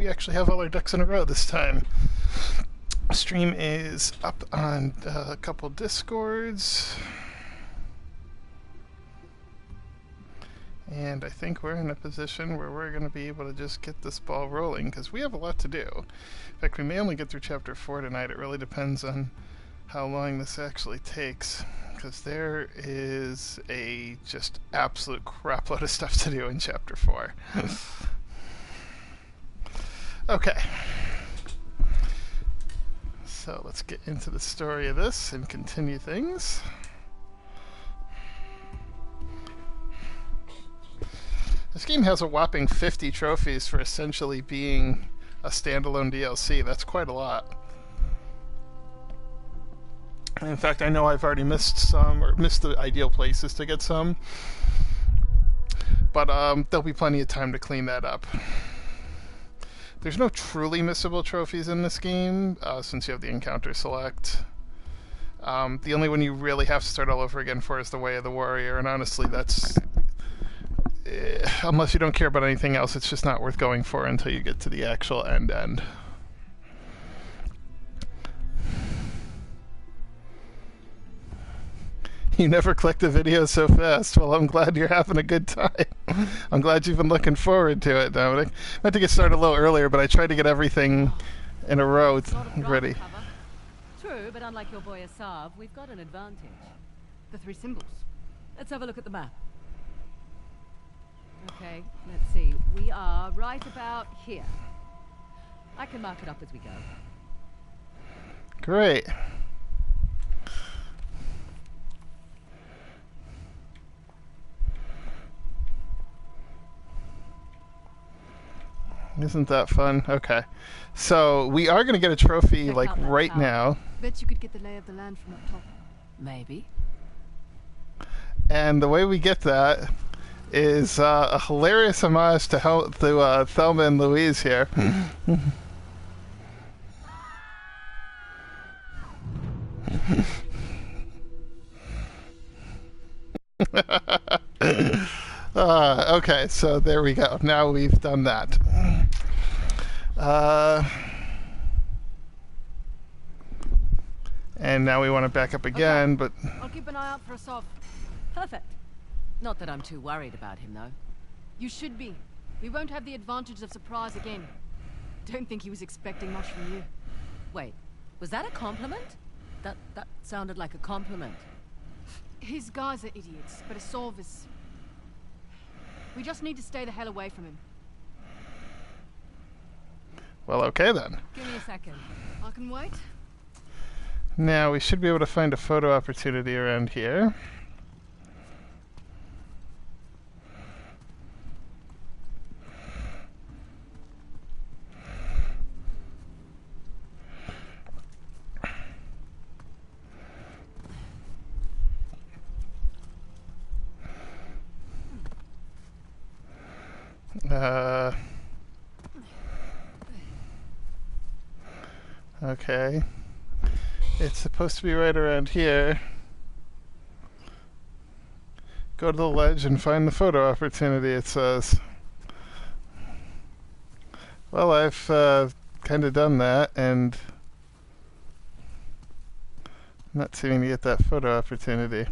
we actually have all our ducks in a row this time. Stream is up on a couple Discords. And I think we're in a position where we're going to be able to just get this ball rolling, because we have a lot to do. In fact, we may only get through Chapter 4 tonight. It really depends on how long this actually takes, because there is a just absolute crapload of stuff to do in Chapter 4. Okay. So let's get into the story of this and continue things. This game has a whopping 50 trophies for essentially being a standalone DLC. That's quite a lot. In fact, I know I've already missed some, or missed the ideal places to get some. But there'll be plenty of time to clean that up. There's no truly missable trophies in this game, since you have the encounter select. The only one you really have to start all over again for is the Way of the Warrior, and honestly, that's... unless you don't care about anything else, it's just not worth going for until you get to the actual end. You never clicked the video so fast. Well, I'm glad you're having a good time. I'm glad you've been looking forward to it, Dominic. I meant to get started a little earlier, but I tried to get everything in a row ready. True, but unlike your boy Asav, we've got an advantage. The 3 symbols. Let's have a look at the map. Okay, let's see. We are right about here. I can mark it up as we go. Great. Isn't that fun? Okay. So, we are going to get a trophy, like, right now. Bet you could get the lay of the land from up top. Maybe. And the way we get that is a hilarious homage to Thelma and Louise here. Okay, so there we go. Now we've done that. And now we want to back up again, okay. But... I'll keep an eye out for Asav. Perfect. Not that I'm too worried about him, though. You should be. We won't have the advantage of surprise again. Don't think he was expecting much from you. Wait, was that a compliment? That sounded like a compliment. His guys are idiots, but Asav is... We just need to stay the hell away from him. Well, okay then. Give me a second. I can wait. Now, we should be able to find a photo opportunity around here. Okay. It's supposed to be right around here. Go to the ledge and find the photo opportunity, it says. Well, I've kind of done that, and I'm not seeming to get that photo opportunity.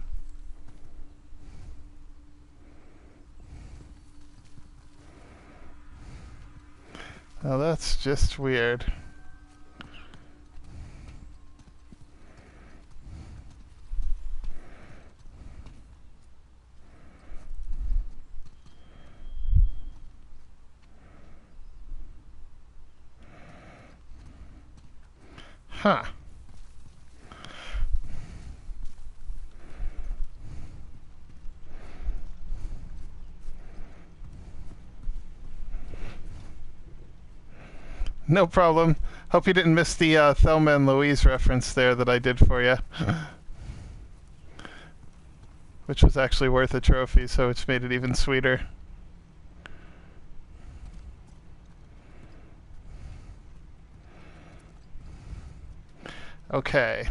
Well, that's just weird. Huh. No problem. Hope you didn't miss the Thelma and Louise reference there that I did for you. Which was actually worth a trophy, so it's made it even sweeter. Okay.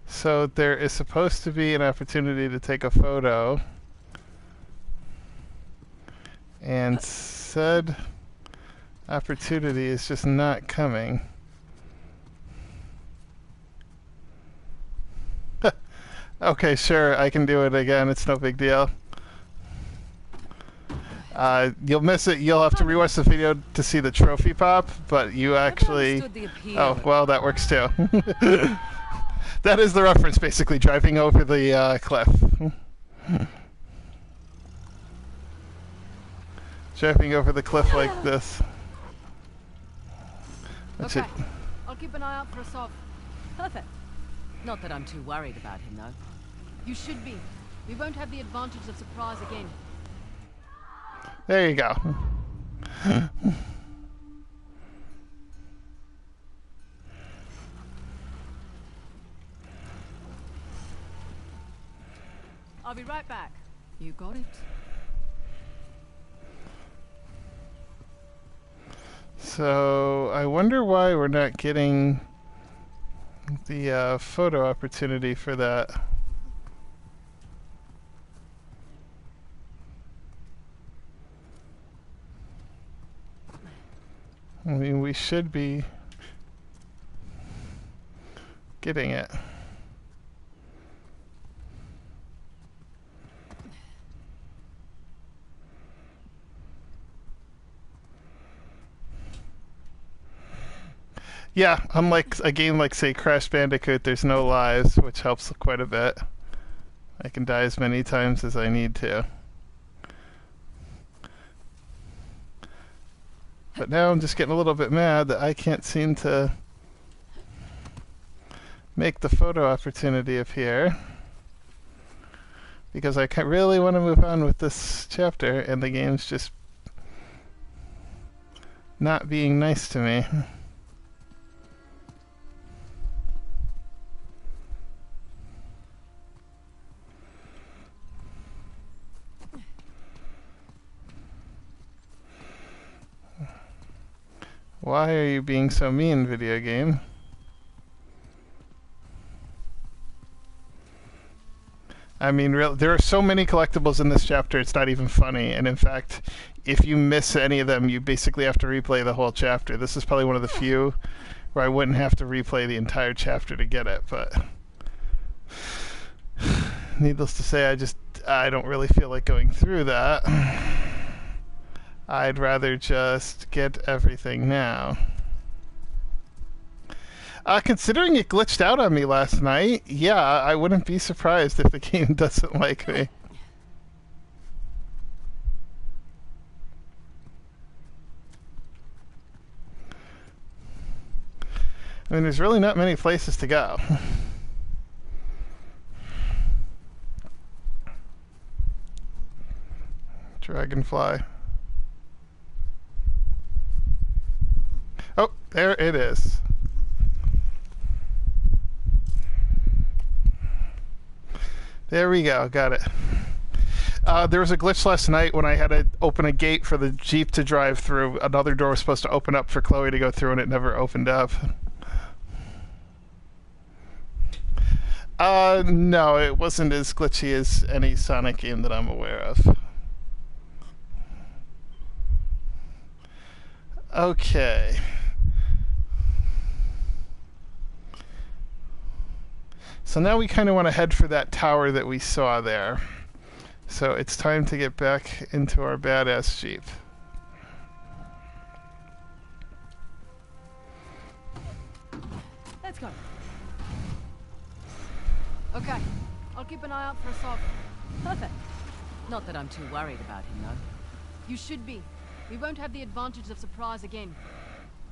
So there is supposed to be an opportunity to take a photo. And said Opportunity is just not coming. Okay, sure, I can do it again. It's no big deal. You'll miss it. You'll have to rewatch the video to see the trophy pop, but you actually... Oh, well, that works too. That is the reference, basically, driving over the cliff. Driving over the cliff like this. That's okay. it. I'll keep an eye out for a sob. Perfect. Not that I'm too worried about him, though. You should be. We won't have the advantage of surprise again. There you go. I'll be right back. You got it? So, I wonder why we're not getting the photo opportunity for that. I mean, we should be getting it. Yeah, unlike a game like, say, Crash Bandicoot, there's no lives, which helps quite a bit. I can die as many times as I need to. But now I'm just getting a little bit mad that I can't seem to make the photo opportunity appear. Because I really want to move on with this chapter, and the game's just not being nice to me. Why are you being so mean, video game? I mean, there are so many collectibles in this chapter, it's not even funny. And in fact, if you miss any of them, you basically have to replay the whole chapter. This is probably one of the few where I wouldn't have to replay the entire chapter to get it, but... Needless to say, I don't really feel like going through that. I'd rather just get everything now. Considering it glitched out on me last night, yeah, I wouldn't be surprised if the game doesn't like me. I mean, there's really not many places to go. Dragonfly. Oh, there it is. There we go, got it. There was a glitch last night when I had to open a gate for the Jeep to drive through. Another door was supposed to open up for Chloe to go through, and it never opened up. No, it wasn't as glitchy as any Sonic game that I'm aware of. Okay. So now we kind of want to head for that tower that we saw there. So it's time to get back into our badass Jeep. Let's go. Okay, I'll keep an eye out for a sob. Perfect. Not that I'm too worried about him, though. You should be. We won't have the advantage of surprise again.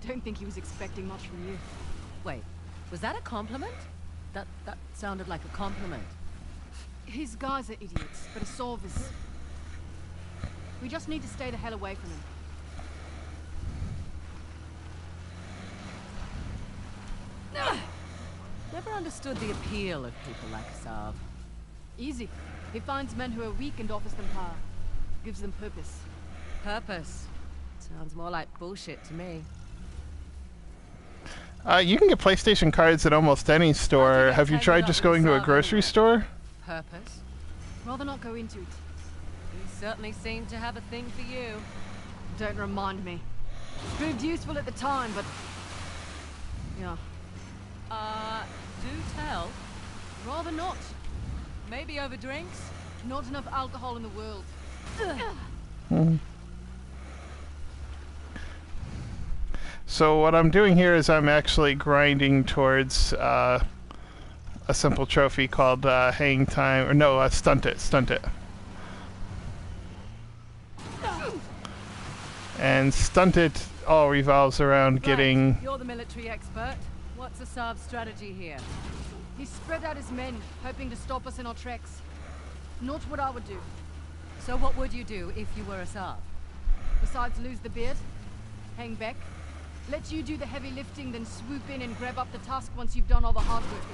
Don't think he was expecting much from you. Wait, was that a compliment? That sounded like a compliment. His guys are idiots, but a solve is... We just need to stay the hell away from him. Never understood the appeal of people like Saab. Easy. He finds men who are weak and offers them power. Gives them purpose. Purpose? Sounds more like bullshit to me. You can get PlayStation cards at almost any store. Have you tried just going to a grocery store? Purpose? Rather not go into it. You certainly seem to have a thing for you. Don't remind me. Proved useful at the time, but... yeah. Do tell. Rather not. Maybe over drinks? Not enough alcohol in the world. So what I'm doing here is I'm actually grinding towards a simple trophy called hang time, or no, stunt it. And stunt it all revolves around getting... Right. You're the military expert. What's Asav's strategy here? He spread out his men, hoping to stop us in our tracks. Not what I would do. So what would you do if you were Asav? Besides lose the beard, hang back, let you do the heavy lifting, then swoop in and grab up the tusk once you've done all the hard work.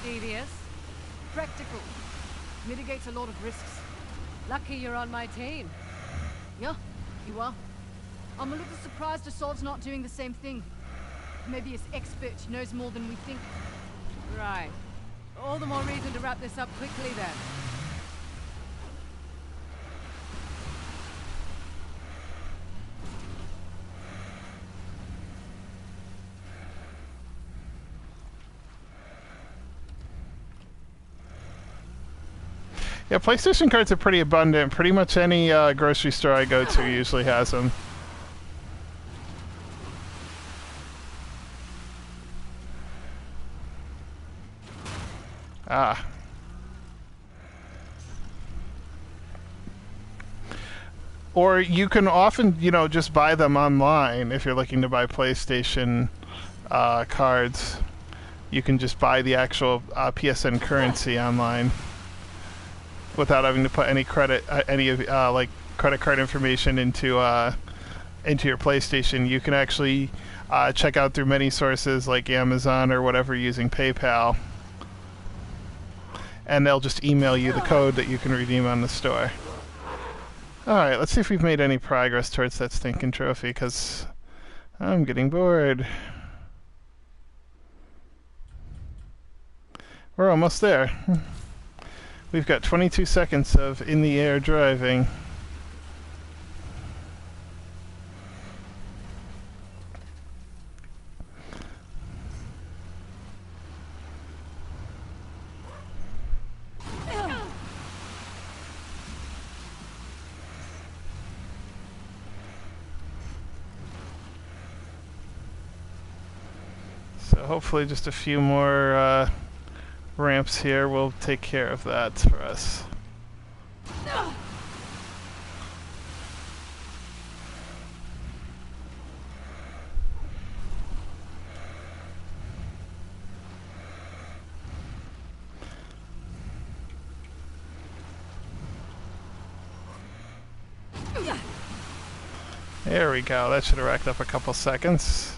Devious? Practical. Mitigates a lot of risks. Lucky you're on my team. Yeah, you are. I'm a little surprised Assault's not doing the same thing. Maybe his expert knows more than we think. Right. All the more reason to wrap this up quickly then. Yeah, PlayStation cards are pretty abundant. Pretty much any grocery store I go to usually has them. Ah. Or you can often, you know, just buy them online if you're looking to buy PlayStation cards. You can just buy the actual PSN currency online without having to put any credit, like credit card information into your PlayStation. You can actually check out through many sources like Amazon or whatever using PayPal, and they'll just email you the code that you can redeem on the store. Alright, let's see if we've made any progress towards that stinking trophy, because I'm getting bored. We're almost there. We've got 22 seconds of in the air driving. So hopefully just a few more ramps here will take care of that for us. There we go. That should have racked up a couple seconds.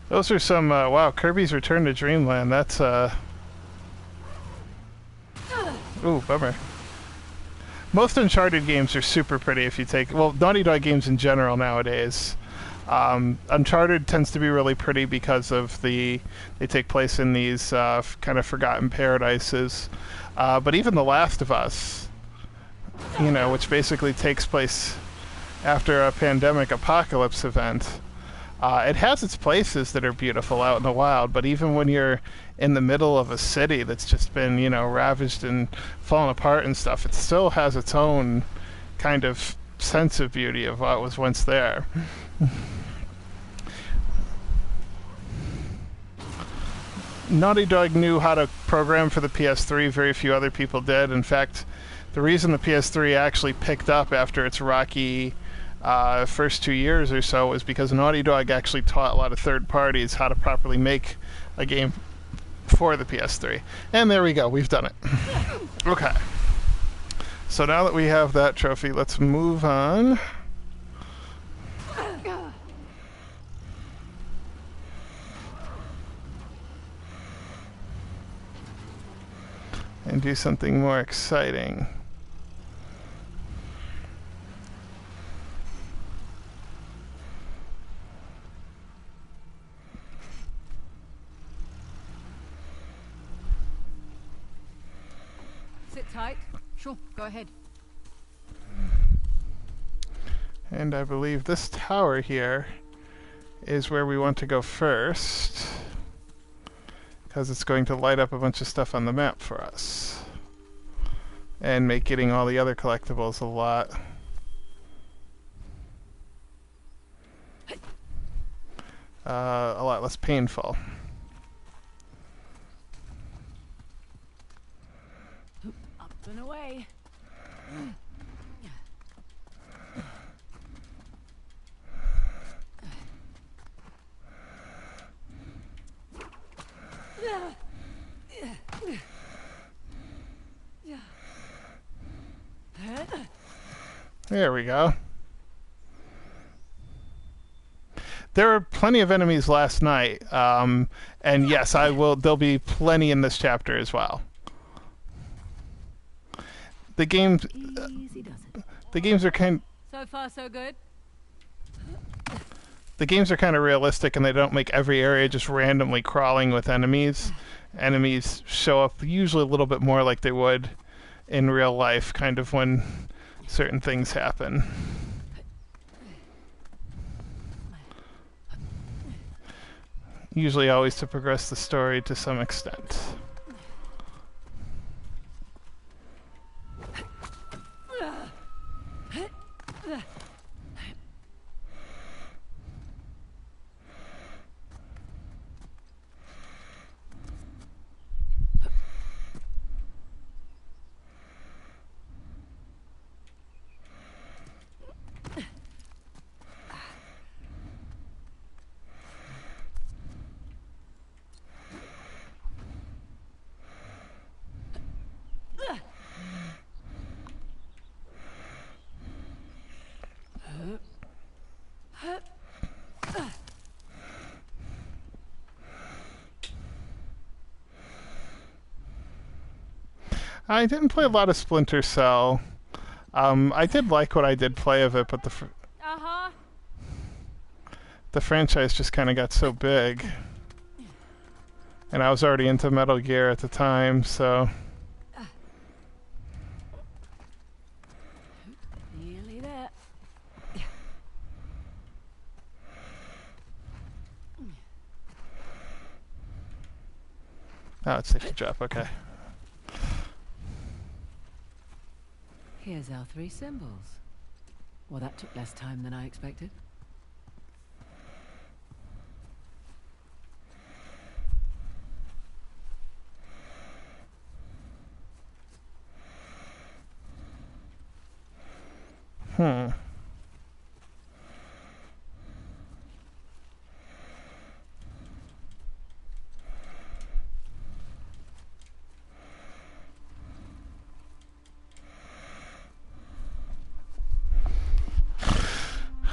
Those are some, wow, Kirby's Return to Dreamland. That's, ooh, bummer. Most Uncharted games are super pretty if you take, well, Naughty Dog games in general nowadays. Uncharted tends to be really pretty because of they take place in these kind of forgotten paradises. But even The Last of Us, you know, which basically takes place after a pandemic apocalypse event, it has its places that are beautiful out in the wild, but even when you're in the middle of a city that's just been, you know, ravaged and fallen apart and stuff, it still has its own kind of sense of beauty of what was once there. Naughty Dog knew how to program for the PS3. Very few other people did. In fact, the reason the PS3 actually picked up after its rocky first 2 years or so was because Naughty Dog actually taught a lot of third parties how to properly make a game for the PS3. And there we go, we've done it. Okay. So now that we have that trophy, let's move on. and do something more exciting. Sit tight. Sure, go ahead. And I believe this tower here is where we want to go first, because it's going to light up a bunch of stuff on the map for us and make getting all the other collectibles a lot less painful. Up and away. There we go. There were plenty of enemies last night, and yes, there'll be plenty in this chapter as well. The games are So far, so good. the games are kind of realistic, and they don't make every area just randomly crawling with enemies. Enemies show up usually a little bit more like they would in real life, kind of when certain things happen. Usually always to progress the story to some extent. I didn't play a lot of Splinter Cell. I did like what I did play of it, but the franchise just kind of got so big. And I was already into Metal Gear at the time, so... Nearly there. Oh, it's safe to drop, okay. Here's our 3 symbols. Well, that took less time than I expected.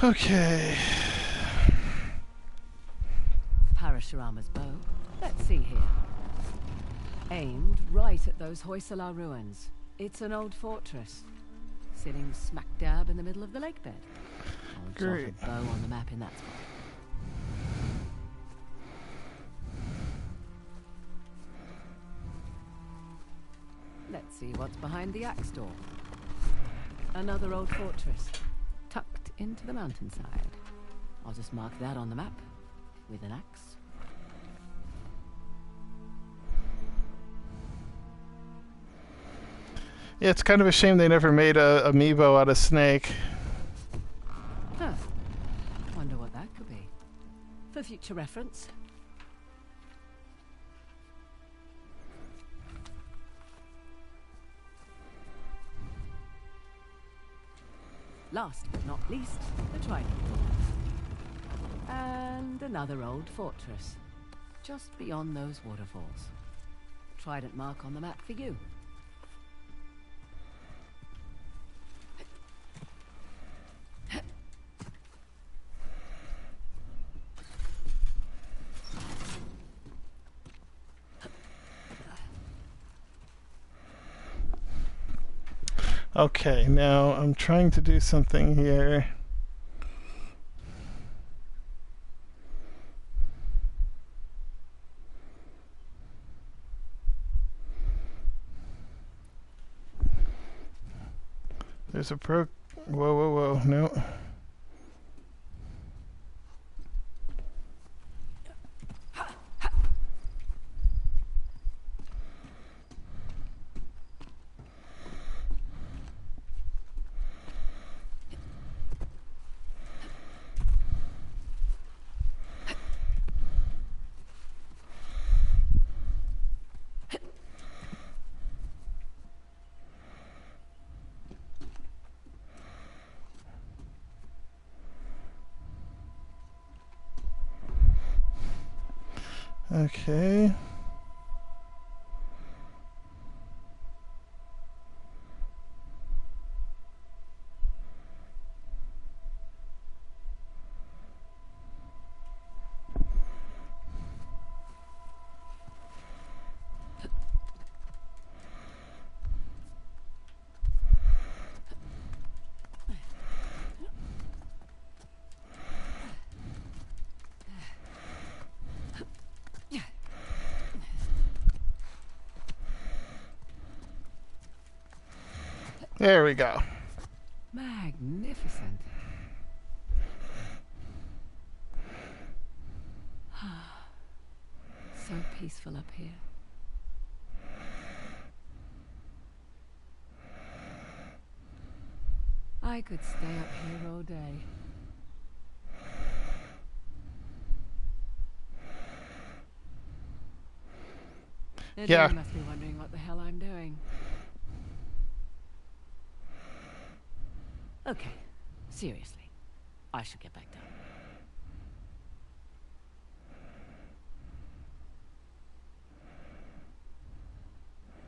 Okay. Parashurama's bow. Let's see here. Aimed right at those Hoysala ruins. It's an old fortress, sitting smack dab in the middle of the lake bed. I'll drop Great. a bow on the map in that spot. Let's see what's behind the axe door. Another old fortress, tucked into the mountainside. I'll just mark that on the map with an axe. Yeah, it's kind of a shame they never made a amiibo out of Snake. Huh. Wonder what that could be. For future reference. Last but not least, the Trident Door. And another old fortress, just beyond those waterfalls. Trident mark on the map for you. Okay, now I'm trying to do something here. There's a Whoa, whoa, whoa, no. Okay. There we go. Magnificent. So peaceful up here. I could stay up here all day. Nadine Yeah. must be wondering what the hell I'm doing. Okay, seriously, I should get back down.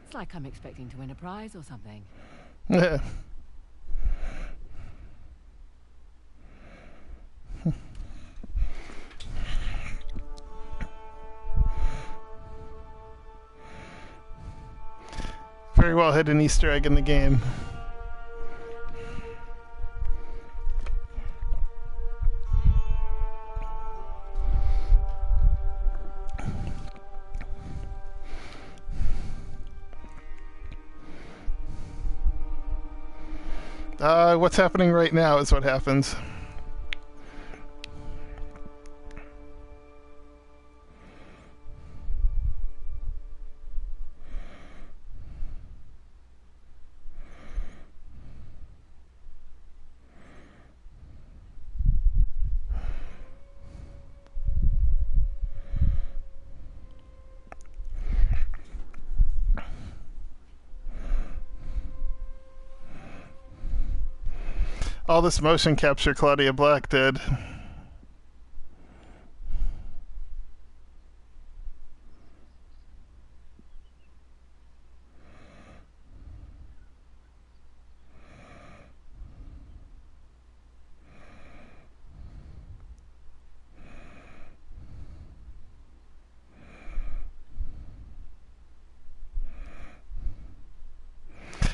It's like I'm expecting to win a prize or something. Very well hidden Easter egg in the game. What's happening right now is what happens. All this motion capture Claudia Black did.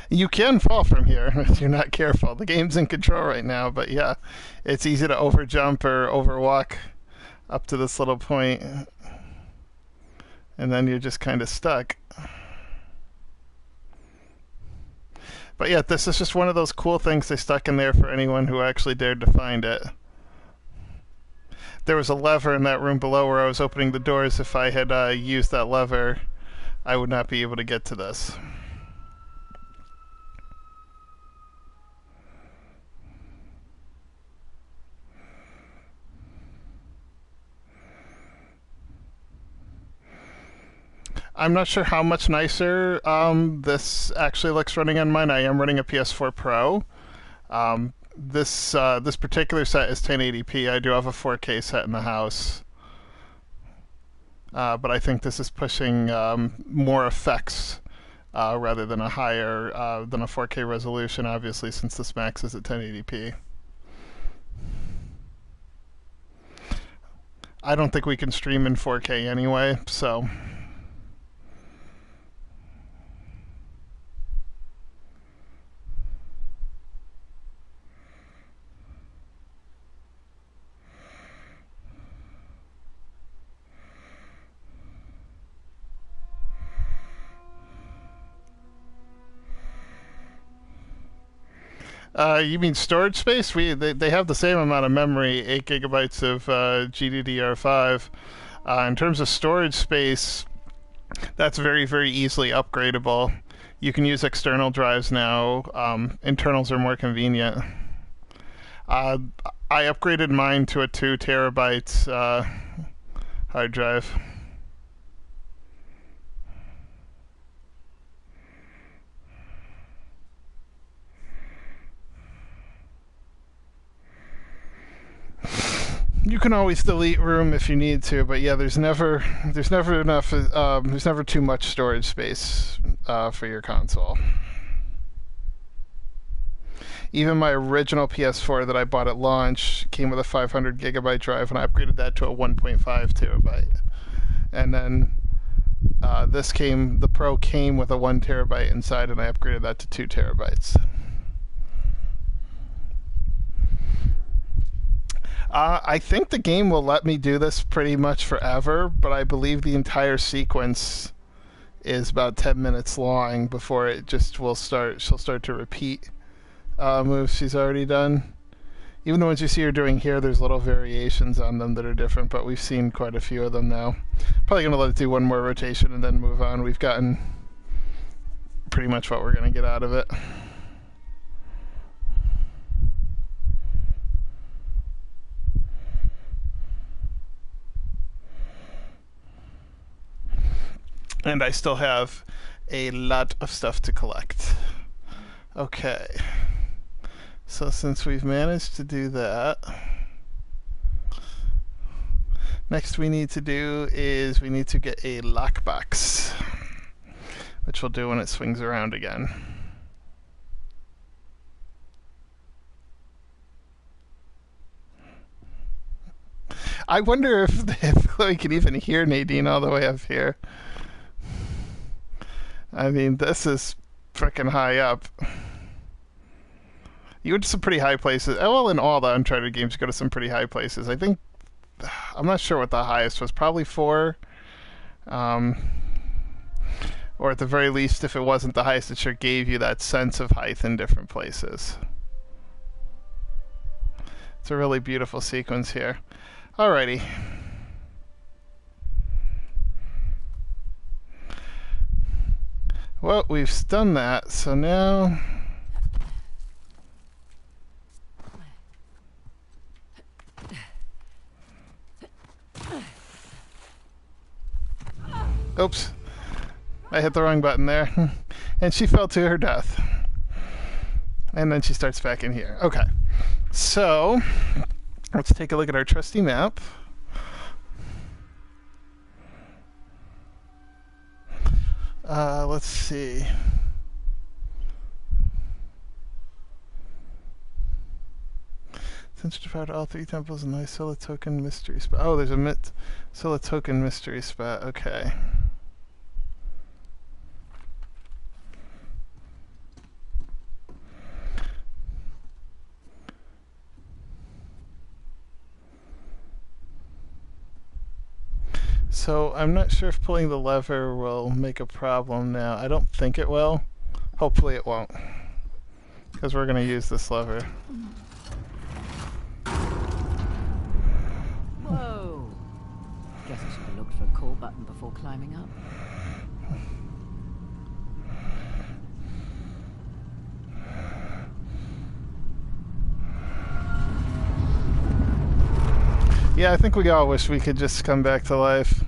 You can fall from here if you're not careful. The game's in control right now, but yeah, it's easy to overjump or overwalk up to this little point, and then you're just kind of stuck. But yeah, this is just one of those cool things they stuck in there for anyone who actually dared to find it. There was a lever in that room below where I was opening the doors. If I had used that lever, I would not be able to get to this. I'm not sure how much nicer this actually looks running on mine. I am running a PS4 Pro. This particular set is 1080p. I do have a 4K set in the house. But I think this is pushing more effects rather than a higher than a 4K resolution, obviously, since this max is at 1080p. I don't think we can stream in 4K anyway, so... You mean storage space? They have the same amount of memory, 8 gigabytes of GDDR5. In terms of storage space, that's very, very easily upgradable. You can use external drives now. Internals are more convenient. I upgraded mine to a 2 terabytes hard drive. You can always delete room if you need to, but yeah, there's never enough. There's never too much storage space for your console. Even my original PS4 that I bought at launch came with a 500 gigabyte drive, and I upgraded that to a 1.5 terabyte. And then the Pro came with a 1 terabyte inside, and I upgraded that to 2 terabytes. I think the game will let me do this pretty much forever, but I believe the entire sequence is about 10 minutes long before it just will start. She'll start to repeat moves she's already done. Even the ones you see her doing here, there's little variations on them that are different, but we've seen quite a few of them now. Probably going to let it do one more rotation and then move on. We've gotten pretty much what we're going to get out of it. And I still have a lot of stuff to collect. Okay. So since we've managed to do that, next we need to do is we need to get a lockbox, which we'll do when it swings around again. I wonder if Chloe can even hear Nadine all the way up here. I mean, this is frickin' high up. You go to some pretty high places. Well, in all the Uncharted games, you go to some pretty high places. I think, I'm not sure what the highest was. Probably 4. Or at the very least, if it wasn't the highest, it sure gave you that sense of height in different places. It's a really beautiful sequence here. Alrighty. Well, we've done that, so now... Oops. I hit the wrong button there. And she fell to her death. And then she starts back in here. Okay. So, let's take a look at our trusty map. Let's see. Since you all 3 temples and the Scylla token mystery spot. Oh, there's a Scylla token mystery spot. Okay. So I'm not sure if pulling the lever will make a problem now. I don't think it will. Hopefully it won't. Because we're going to use this lever. Whoa. Guess I should have looked for a call button before climbing up. Yeah, I think we all wish we could just come back to life.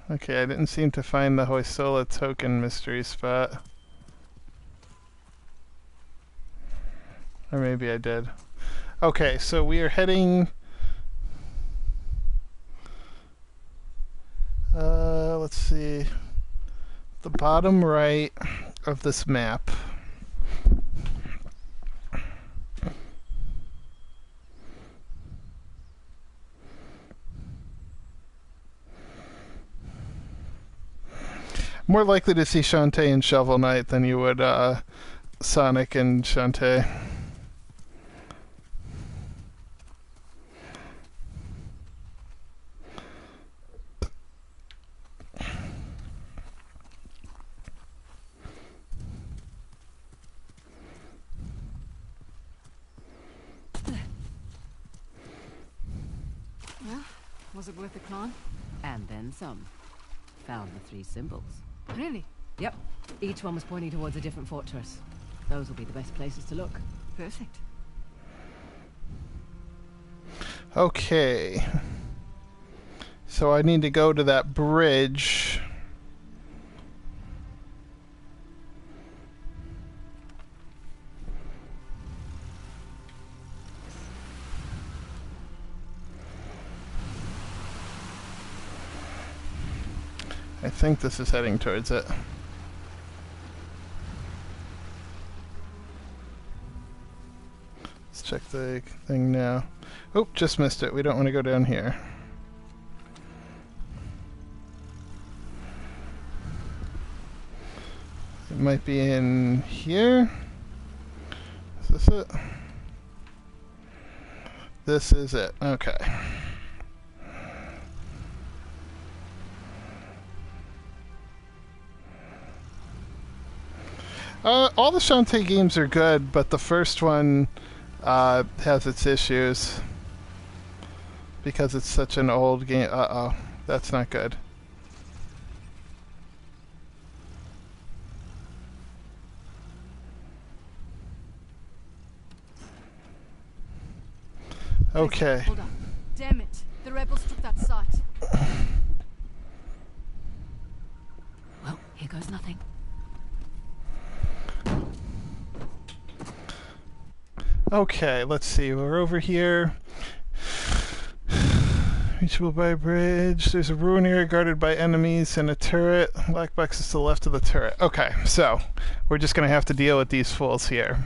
Okay, I didn't seem to find the Hoysala token mystery spot. Or maybe I did. Okay, so we are heading... let's see. The bottom right of this map. More likely to see Shantae and Shovel Knight than you would Sonic and Shantae. Was it worth the climb? And then some. Found the 3 symbols. Really? Yep. Each one was pointing towards a different fortress. Those will be the best places to look. Perfect. Okay. So I need to go to that bridge. I think this is heading towards it. Let's check the thing now. Oh, just missed it. We don't want to go down here. It might be in here. Is this it? This is it. Okay. All the Shantae games are good, but the first one has its issues because it's such an old game. Uh-oh, that's not good. Okay. Hold up. Damn it. The rebels took that site. Well, here goes nothing. Okay, let's see. We're over here. Reachable by a bridge. There's a ruin area guarded by enemies and a turret. Black box is to the left of the turret. Okay, so we're just going to have to deal with these fools here.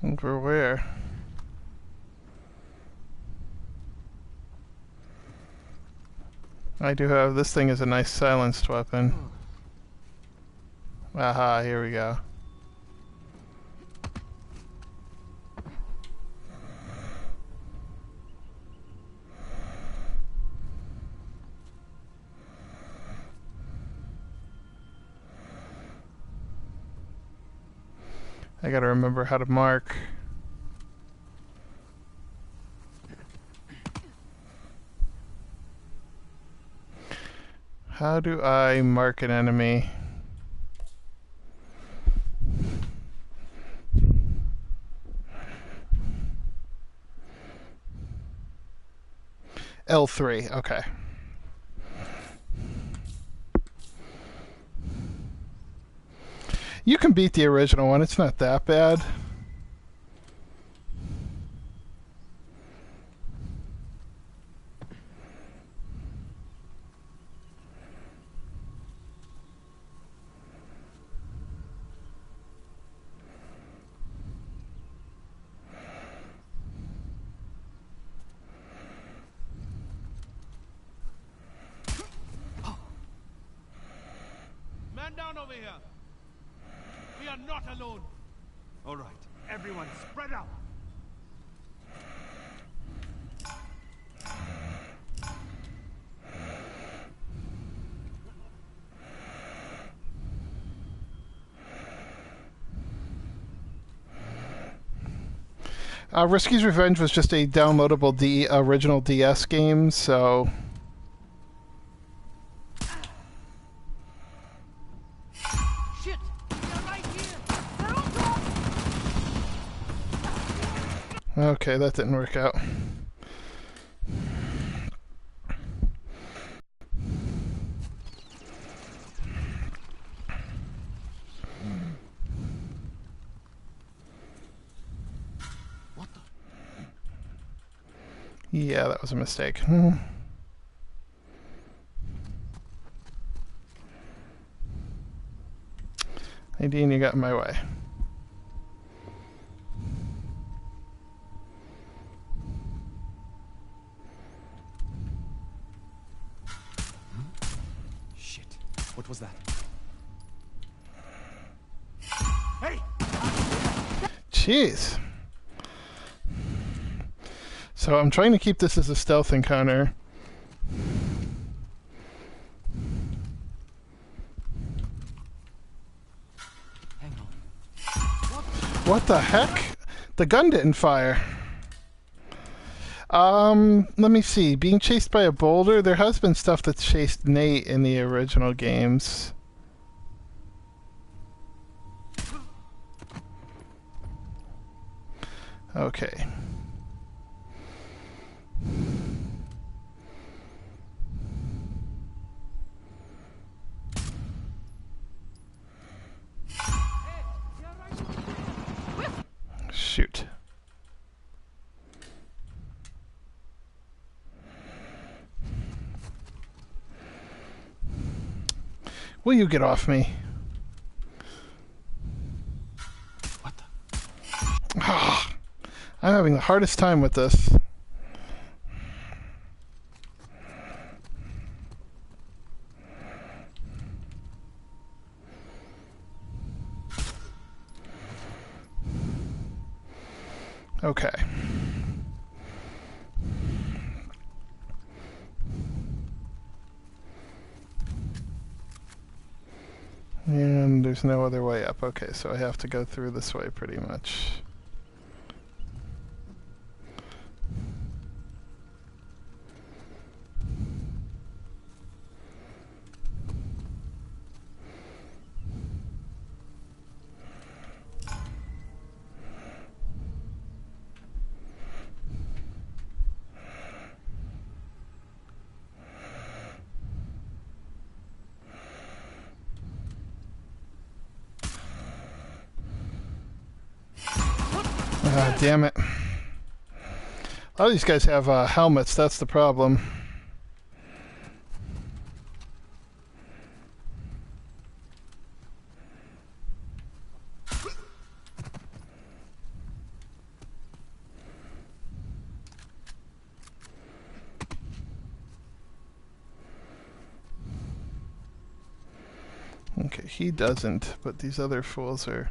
Over where? I do have, this thing is a nice silenced weapon. Aha, here we go. I gotta remember how to mark. How do I mark an enemy? L3, okay. You can beat the original one, it's not that bad. Man down over here! We are not alone! All right, everyone spread out! Risky's Revenge was just a downloadable original DS game, so... Shit! They're right here! They're on top! Okay, that didn't work out. What the? Yeah, that was a mistake. Nadine, you got in my way. What was that? Hey! Jeez. So I'm trying to keep this as a stealth encounter. Hang on. What the heck? The gun didn't fire. Let me see. Being chased by a boulder? There has been stuff that's chased Nate in the original games. Okay. Shoot. Will you get off me? What the? Ah, I'm having the hardest time with this. Okay. And there's no other way up. Okay, so I have to go through this way pretty much. Ah, damn it. A lot of these guys have helmets, that's the problem. Okay, he doesn't, but these other fools are...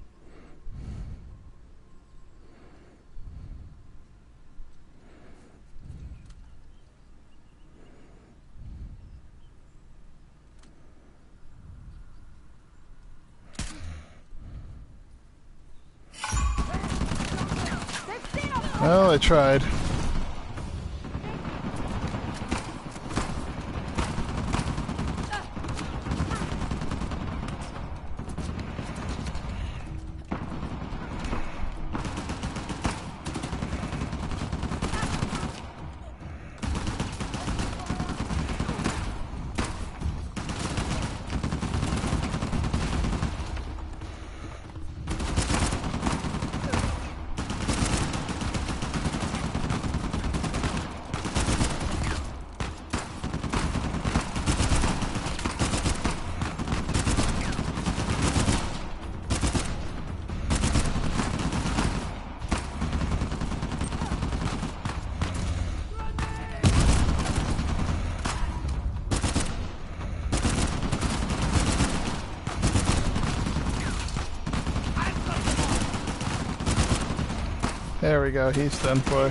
Well, I tried. There we go, he's done for.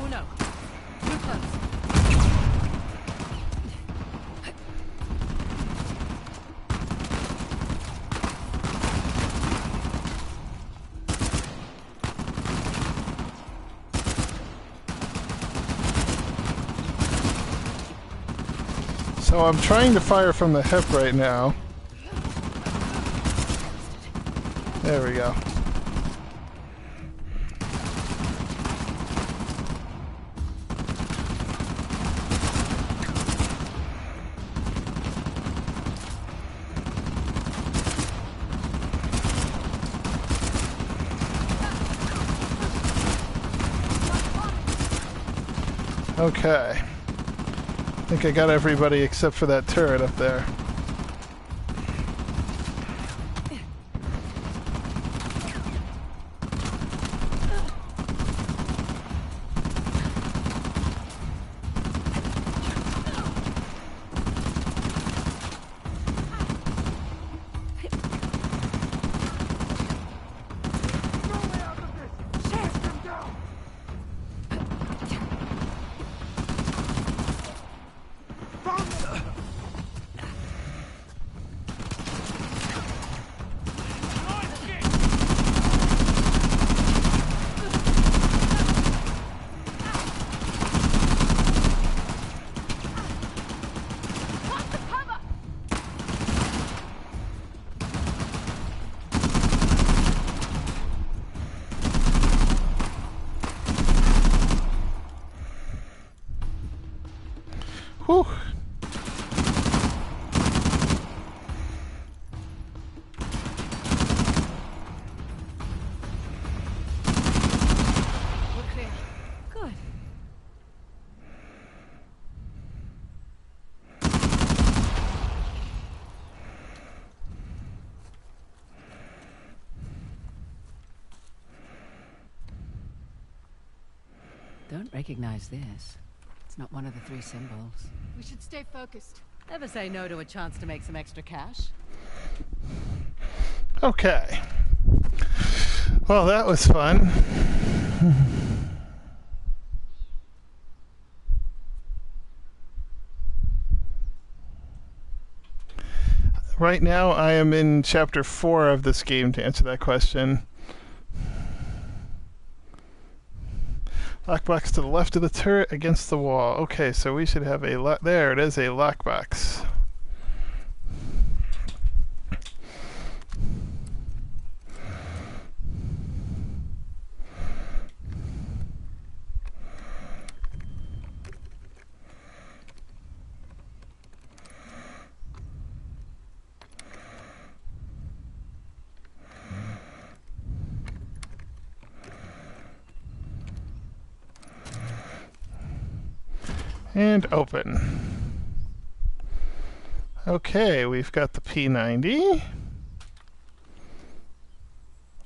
Ooh, no. Too close. So I'm trying to fire from the hip right now. There we go. Okay. I think I got everybody except for that turret up there. Whew. We're clear. Good. Don't recognize this. It's not one of the 3 symbols. We should stay focused. Never say no to a chance to make some extra cash. Okay. Well, that was fun. Right now, I am in chapter 4 of this game to answer that question. Lockbox to the left of the turret against the wall. Okay, so we should have a there it is, a lockbox. And open. Okay, we've got the P90.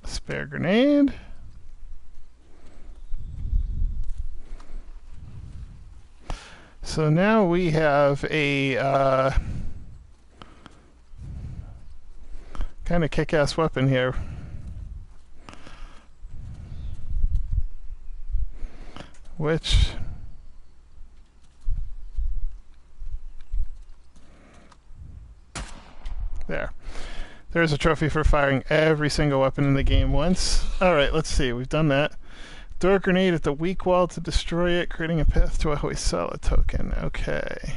Spare grenade. So now we have a kind of kick-ass weapon here. Which... There. There's a trophy for firing every single weapon in the game once. Alright, let's see. We've done that. Throw a grenade at the weak wall to destroy it, creating a path to a Hoysala token. Okay.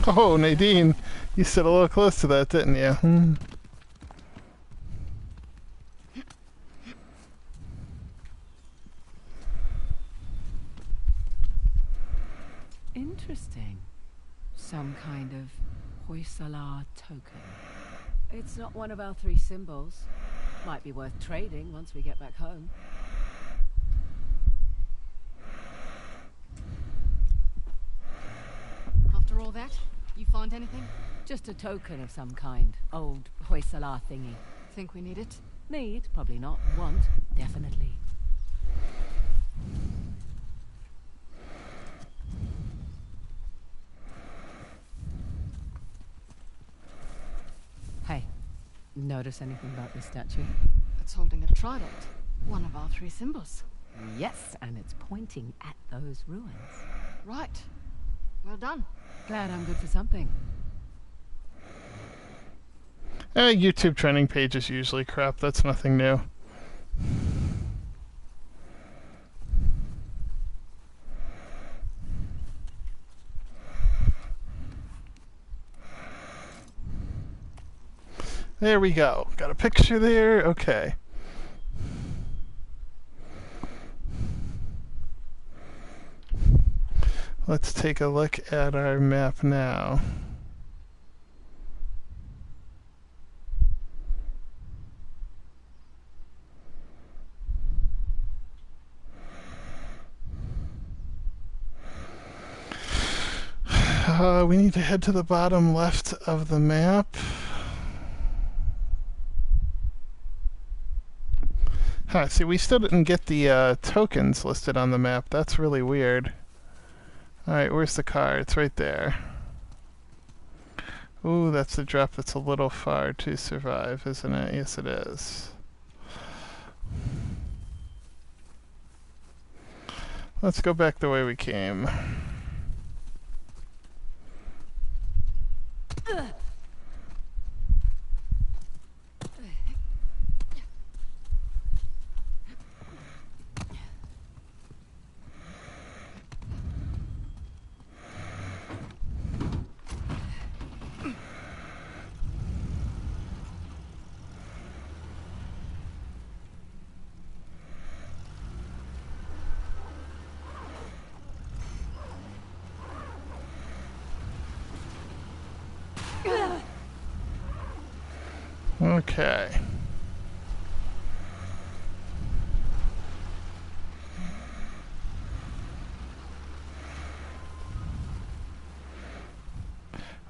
Oh, Nadine, you stood a little close to that, didn't you? Interesting. Some kind of Hoysala token. It's not one of our 3 symbols. Might be worth trading once we get back home. After all that, you find anything? Just a token of some kind. Old Hoysala thingy. Think we need it? Need? Probably not. Want? Definitely. Hey, notice anything about this statue? It's holding a trident. One of our 3 symbols. Yes, and it's pointing at those ruins. Right. Well done. Glad I'm good for something. YouTube trending page is usually crap. That's nothing new. There we go. Got a picture there. Okay. Let's take a look at our map now. We need to head to the bottom left of the map. Huh, see, we still didn't get the tokens listed on the map. That's really weird. Alright, where's the car? It's right there. Ooh, that's the drop that's a little far to survive, isn't it? Yes, it is. Let's go back the way we came. Okay.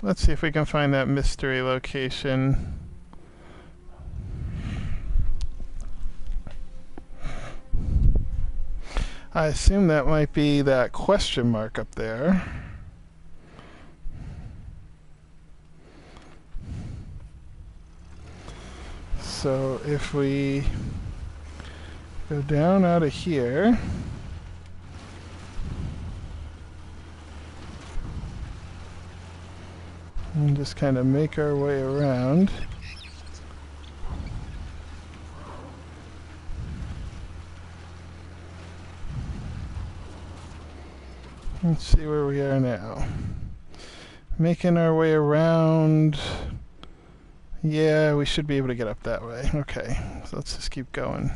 Let's see if we can find that mystery location. I assume that might be that question mark up there. So if we go down out of here, and just kind of make our way around. Let's see where we are now. Making our way around. Yeah, we should be able to get up that way. Okay, so let's just keep going.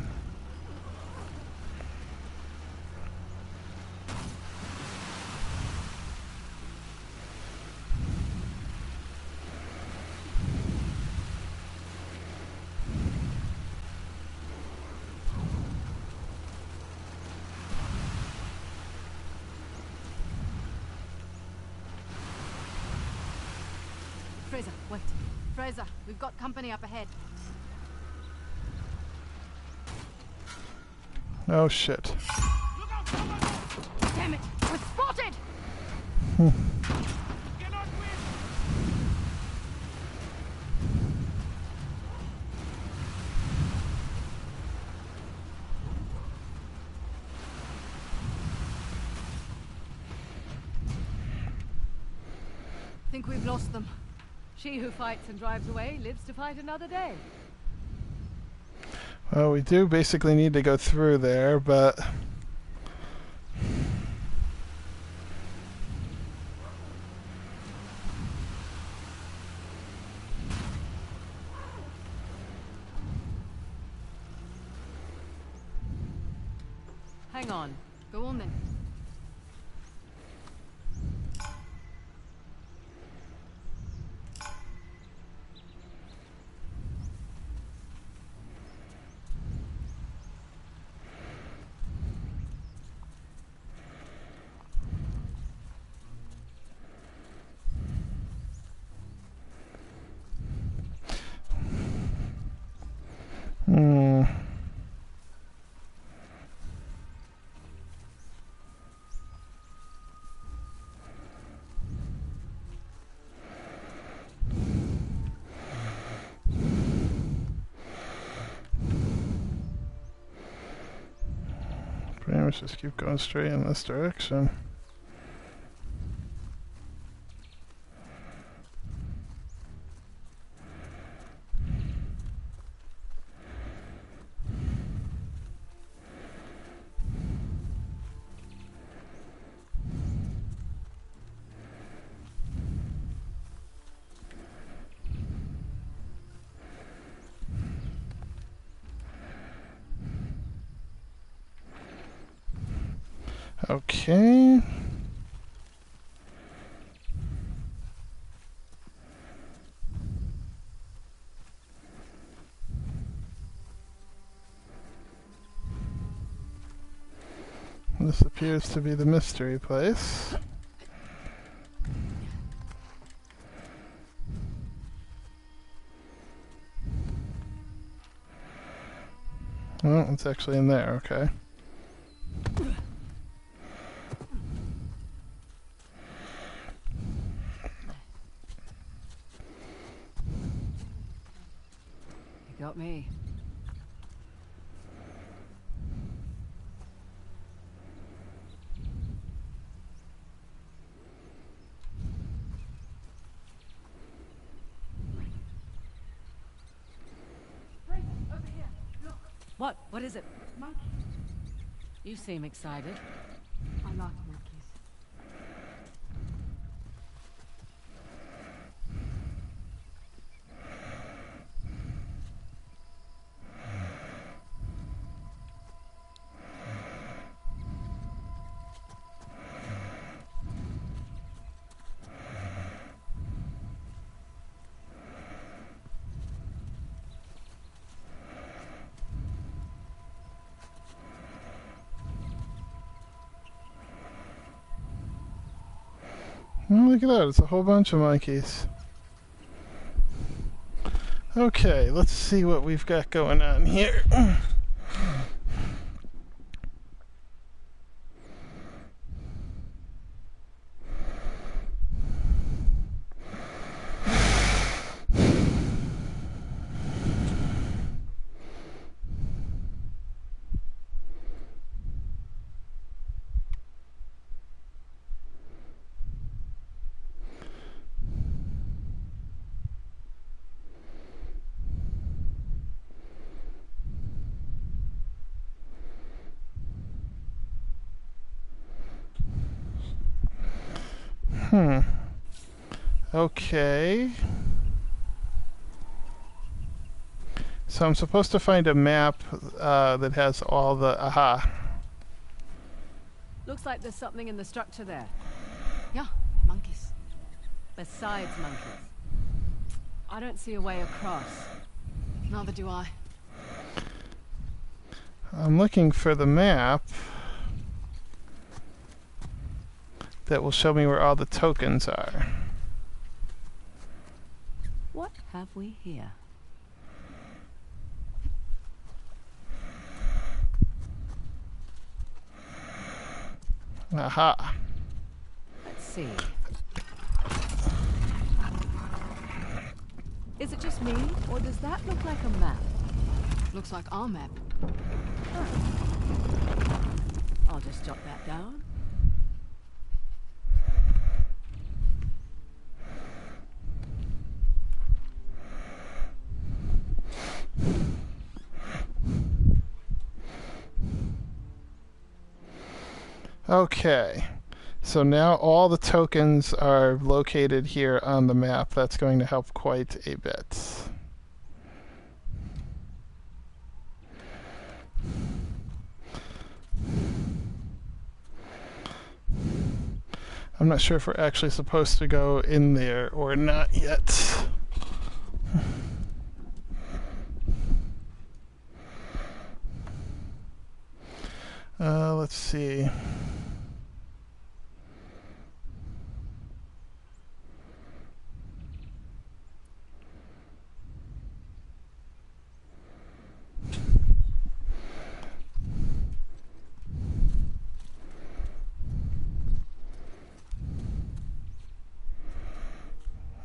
Fraser, wait. Fraser, we've got company up ahead. Oh shit. Damn it! We're spotted! Cannot win! Think we've lost them. She who fights and drives away lives to fight another day. Well, we do basically need to go through there, but... Hang on. Go on then. Pretty much just keep going straight in this direction. Okay. This appears to be the mystery place. Well, it's actually in there, okay. You got me. What? What is it? Monkey. You seem excited. I like monkeys. Oh, look at that, it's a whole bunch of monkeys. Okay, let's see what we've got going on here. Okay. So I'm supposed to find a map that has all the... Aha. Looks like there's something in the structure there. Yeah, monkeys. Besides monkeys. I don't see a way across. Neither do I. I'm looking for the map that will show me where all the tokens are. What have we here? Aha. Let's see. Is it just me, or does that look like a map? Looks like our map. I'll just jot that down. Okay, so now all the tokens are located here on the map. That's going to help quite a bit. I'm not sure if we're actually supposed to go in there or not yet. Let's see.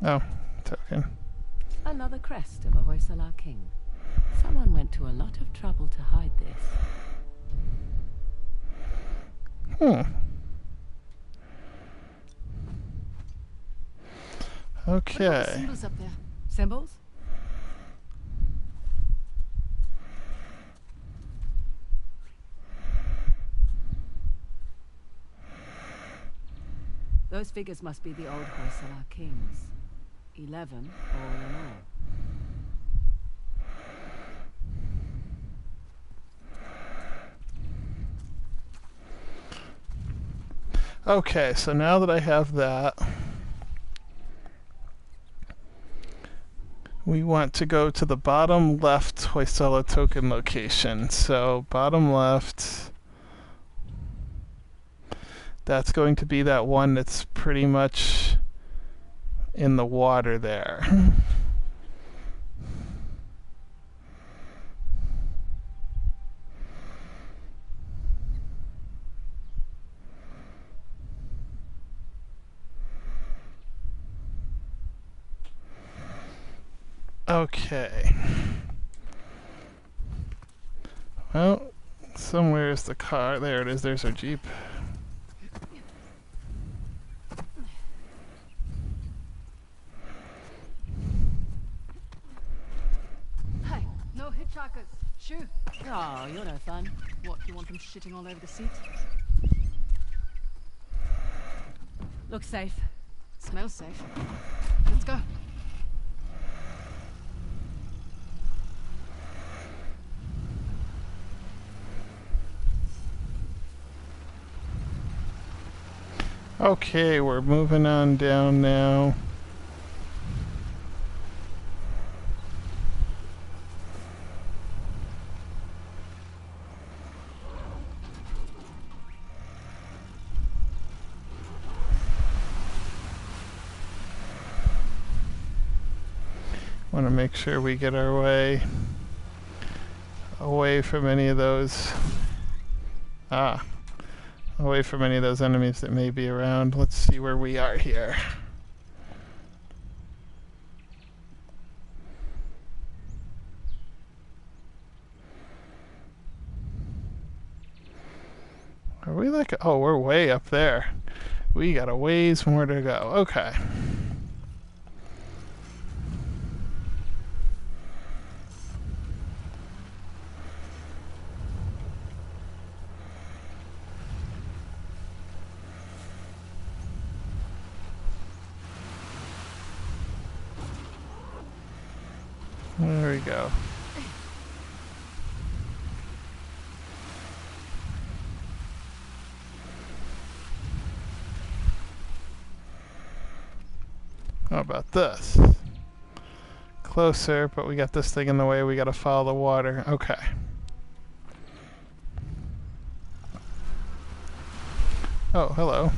Oh, token. Another crest of a Hoysala king. Someone went to a lot of trouble to hide this. What are all the Okay. symbols up there? Symbols? Those figures must be the old Hoysala kings. 11 all in all. Okay, so now that I have that, we want to go to the bottom left Hoysala token location. So bottom left, that's going to be that one that's pretty much in the water there. Okay. Well, somewhere is the car. There it is. There's our Jeep. Hey, no hitchhikers. Shoo. Oh, you're no fun. What, you want them shitting all over the seat? Looks safe. Smells safe. Let's go. Okay, we're moving on down now. Want to make sure we get our way away from any of those away from any of those enemies that may be around. Let's see where we are here. Are we like, oh, we're way up there. We got a ways more to go. Okay. There we go. How about this? Closer, but we got this thing in the way. We got to follow the water. Okay. Oh, hello.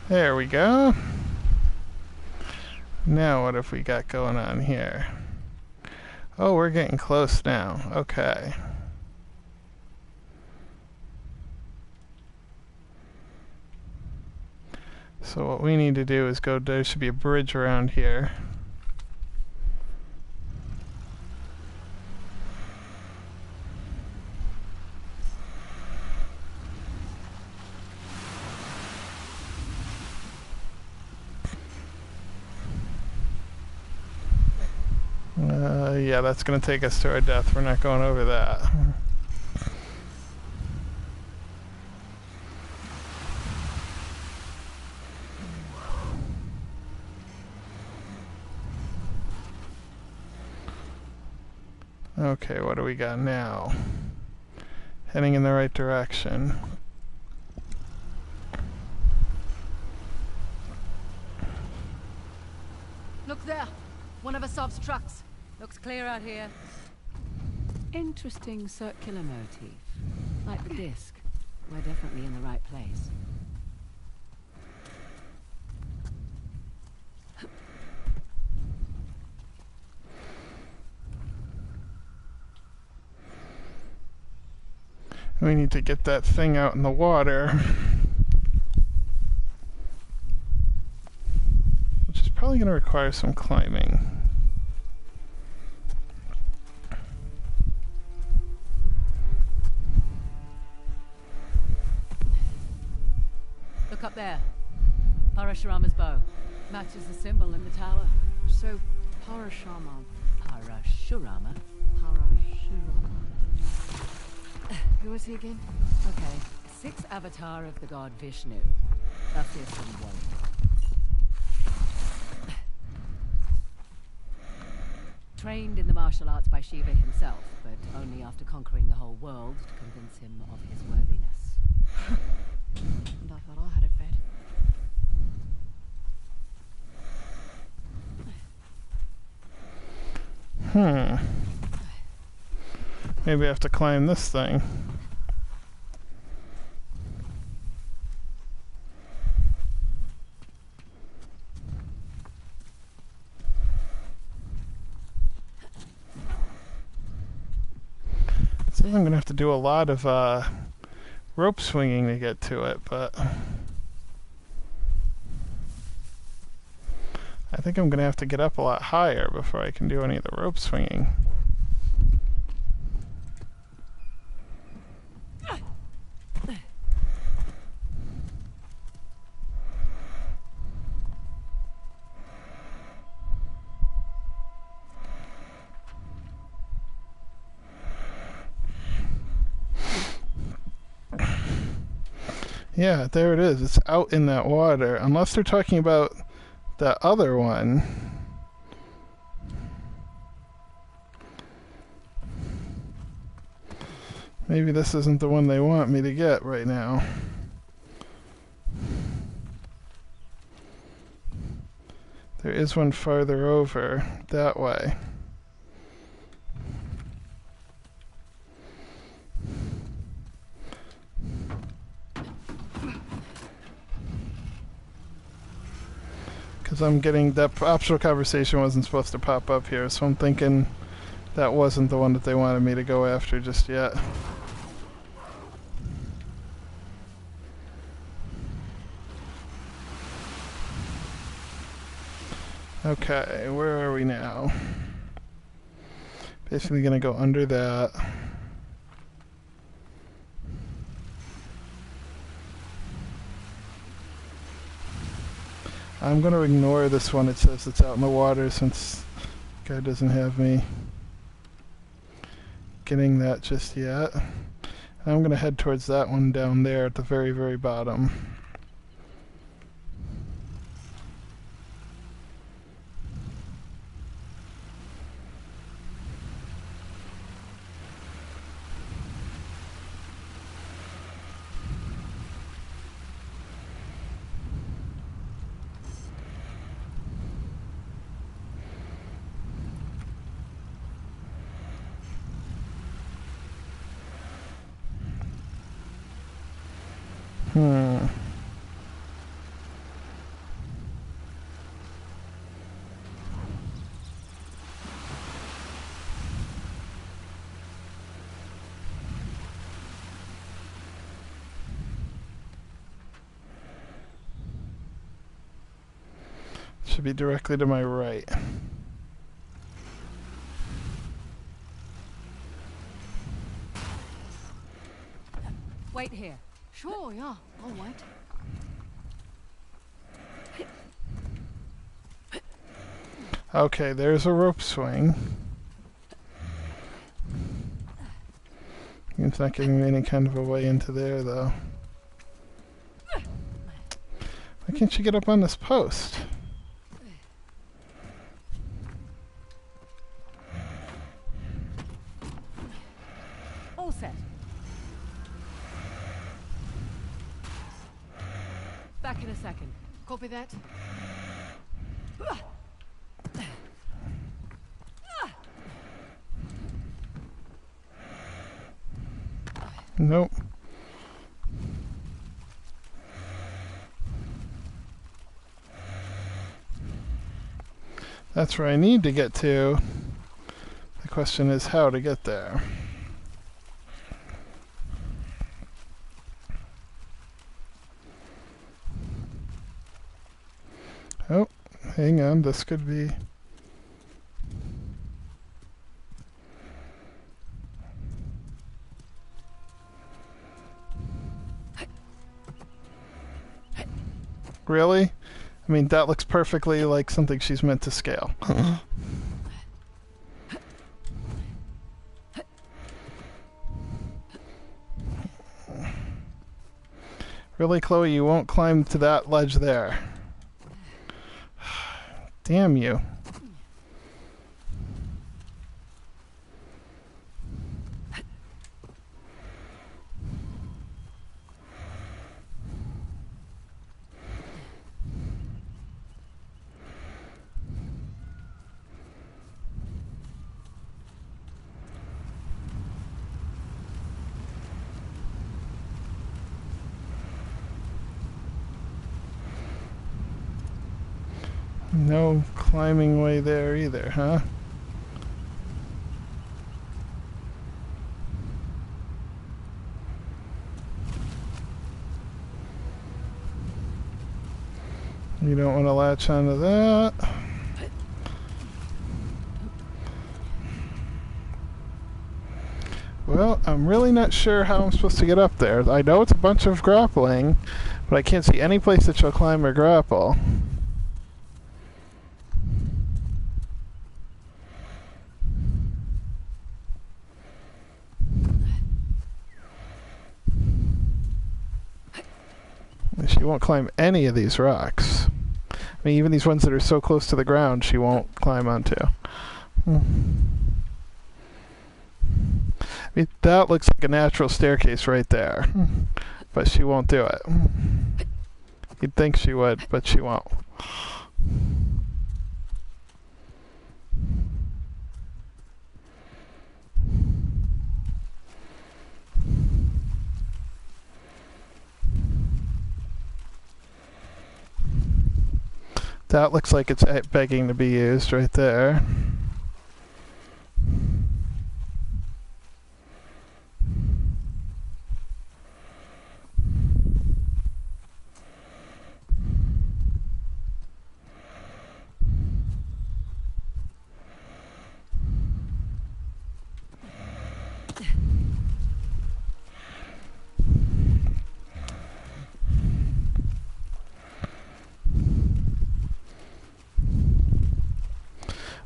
There we go. Now what have we got going on here? Oh, we're getting close now. Okay. So what we need to do is go, there should be a bridge around here. Yeah, that's going to take us to our death. We're not going over that. Okay, what do we got now? Heading in the right direction. Look there! One of Asav's trucks. Looks clear out here. Interesting circular motif. Like the disc. We're definitely in the right place. We need to get that thing out in the water. Which is probably going to require some climbing. Look up there. Parashurama's bow. Matches the symbol in the tower. So, Parashurama. Parashurama? Parashurama. Who was he again? Okay. 6th avatar of the god Vishnu. A 5th warrior. Trained in the martial arts by Shiva himself, but only after conquering the whole world to convince him of his worthiness. And I thought I had it bad. Maybe I have to climb this thing. So I'm going to have to do a lot of rope swinging to get to it, but I think I'm going to have to get up a lot higher before I can do any of the rope swinging. Yeah, there it is. It's out in that water. Unless they're talking about the other one. Maybe this isn't the one they want me to get right now. There is one farther over that way. Because I'm getting that optional conversation wasn't supposed to pop up here, so I'm thinking that wasn't the one that they wanted me to go after just yet. Okay, where are we now? Basically gonna go under that. I'm gonna ignore this one. It says it's out in the water since the guy doesn't have me getting that just yet. I'm gonna head towards that one down there at the very, very bottom. Should be directly to my right. Wait here. Sure, yeah, I'll wait. Okay, there's a rope swing. It's not giving me any kind of a way into there, though. Why can't you get up on this post? All set. Back in a second. Copy that? Nope. That's where I need to get to. The question is how to get there. Oh, hang on, this could be... Really? I mean, that looks perfectly like something she's meant to scale. Really, Chloe, you won't climb to that ledge there. Damn you. No climbing way there either, huh? You don't want to latch onto that. Well, I'm really not sure how I'm supposed to get up there. I know it's a bunch of grappling, but I can't see any place that she'll climb or grapple. She won't climb any of these rocks. I mean, even these ones that are so close to the ground, she won't climb onto. I mean, that looks like a natural staircase right there. But she won't do it. You'd think she would, but she won't. That looks like it's begging to be used right there.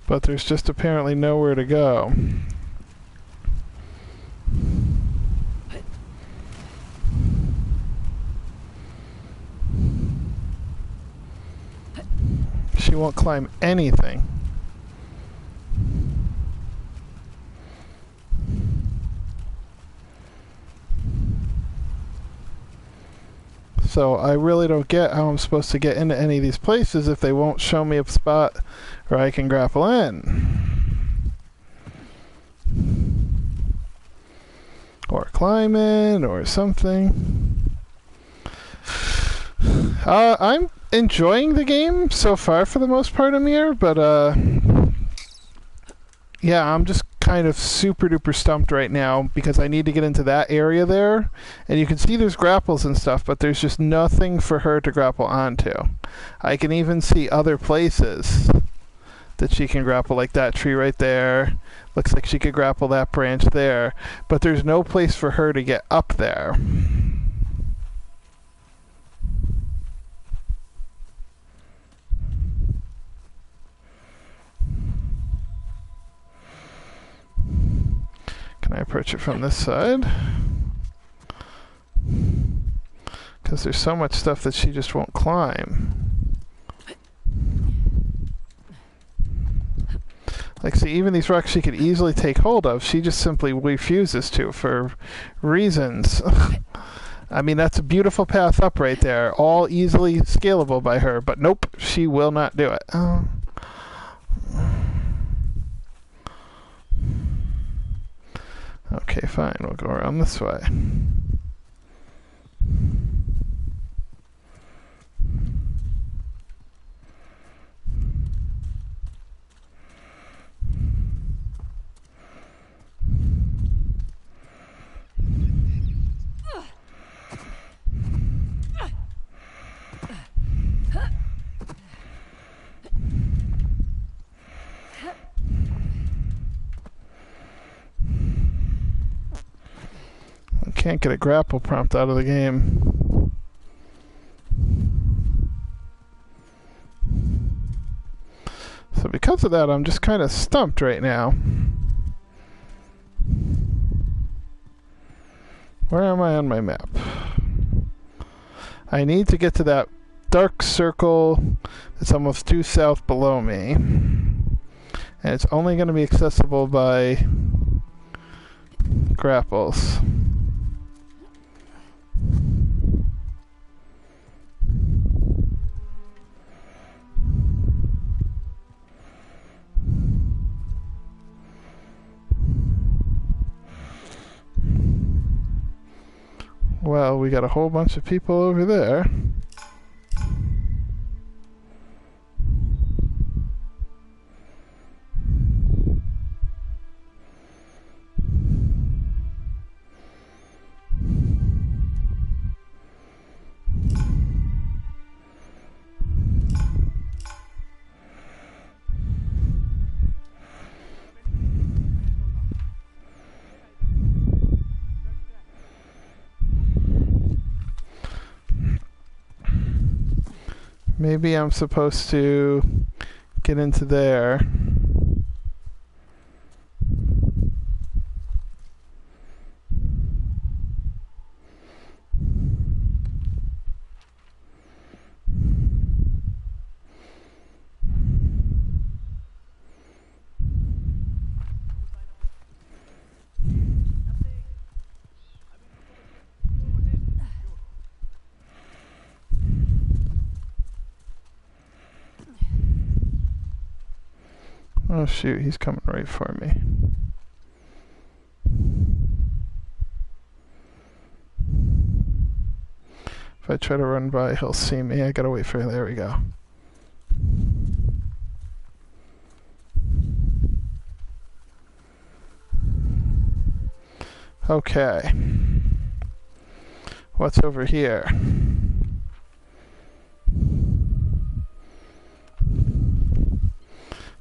But there's just apparently nowhere to go. She won't climb anything. So I really don't get how I'm supposed to get into any of these places if they won't show me a spot where I can grapple in. Or climb in, or something. I'm enjoying the game so far for the most part, Amir, but yeah, I'm just kind of super duper stumped right now because I need to get into that area there, and you can see there's grapples and stuff, but there's just nothing for her to grapple onto. I can even see other places that she can grapple, like that tree right there. Looks like she could grapple that branch there, but there's no place for her to get up there. Can I approach it from this side? Because there's so much stuff that she just won't climb. Like, see, even these rocks she could easily take hold of, she just simply refuses to for reasons. I mean, that's a beautiful path up right there, all easily scalable by her, but nope, she will not do it. Okay, fine, we'll go around this way. Can't get a grapple prompt out of the game. So because of that, I'm just kind of stumped right now. Where am I on my map? I need to get to that dark circle that's almost due south below me. And it's only going to be accessible by grapples. Well, we got a whole bunch of people over there. Maybe I'm supposed to get into there. Oh shoot, he's coming right for me. If I try to run by, he'll see me. I gotta wait for him. There we go. Okay. What's over here?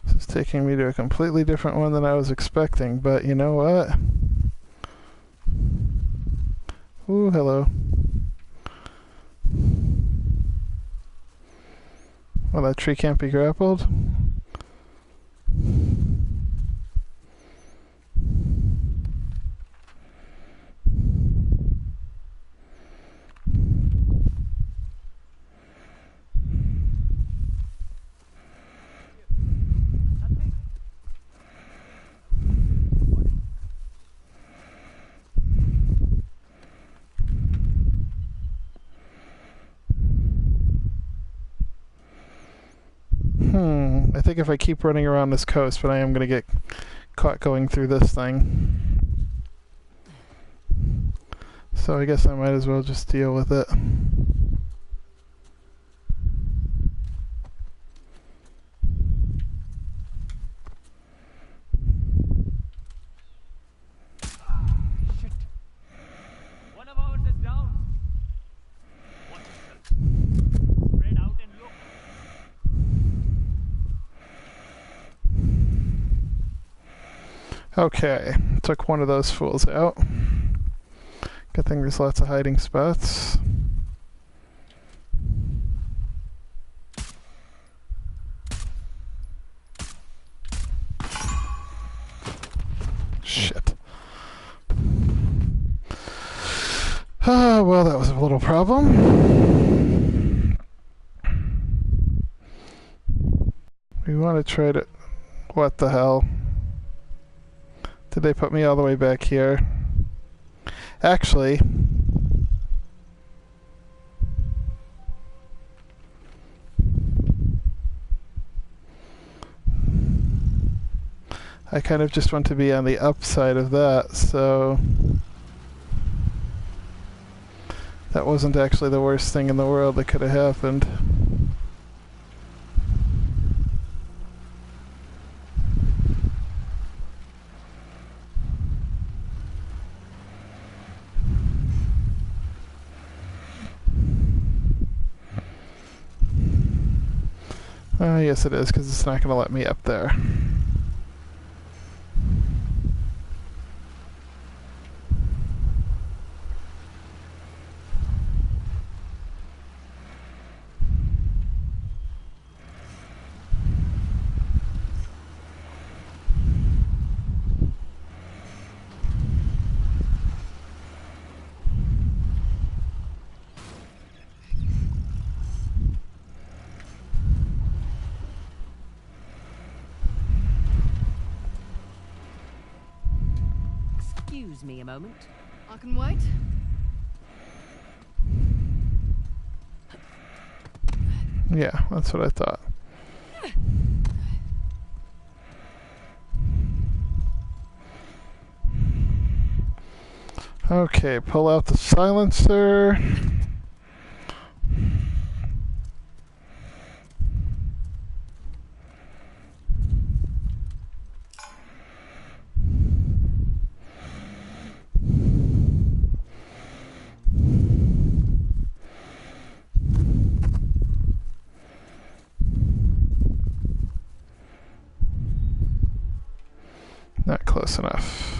This is taking me to a completely different one than I was expecting, but you know what? Ooh, hello. Well, that tree can't be grappled. I think if I keep running around this coast, but I am going to get caught going through this thing. So I guess I might as well just deal with it. Shit. One of ours is down. Watch yourself. Spread out and look. Okay, took one of those fools out. Good thing there's lots of hiding spots. Shit. Well, that was a little problem. We want to try to... What the hell? Did they put me all the way back here? Actually... I kind of just want to be on the upside of that, so... That wasn't actually the worst thing in the world that could have happened. Yes it is, because it's not going to let me up there. Excuse me a moment. I can wait. Yeah, that's what I thought. Okay, pull out the silencer. Not close enough.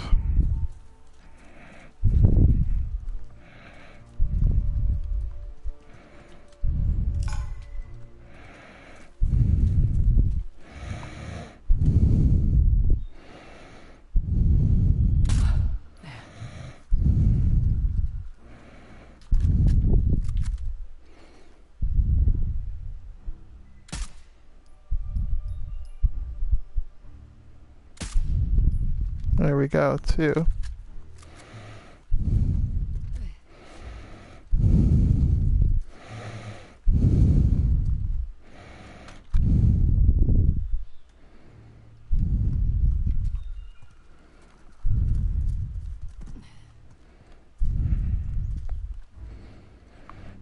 There we go, too.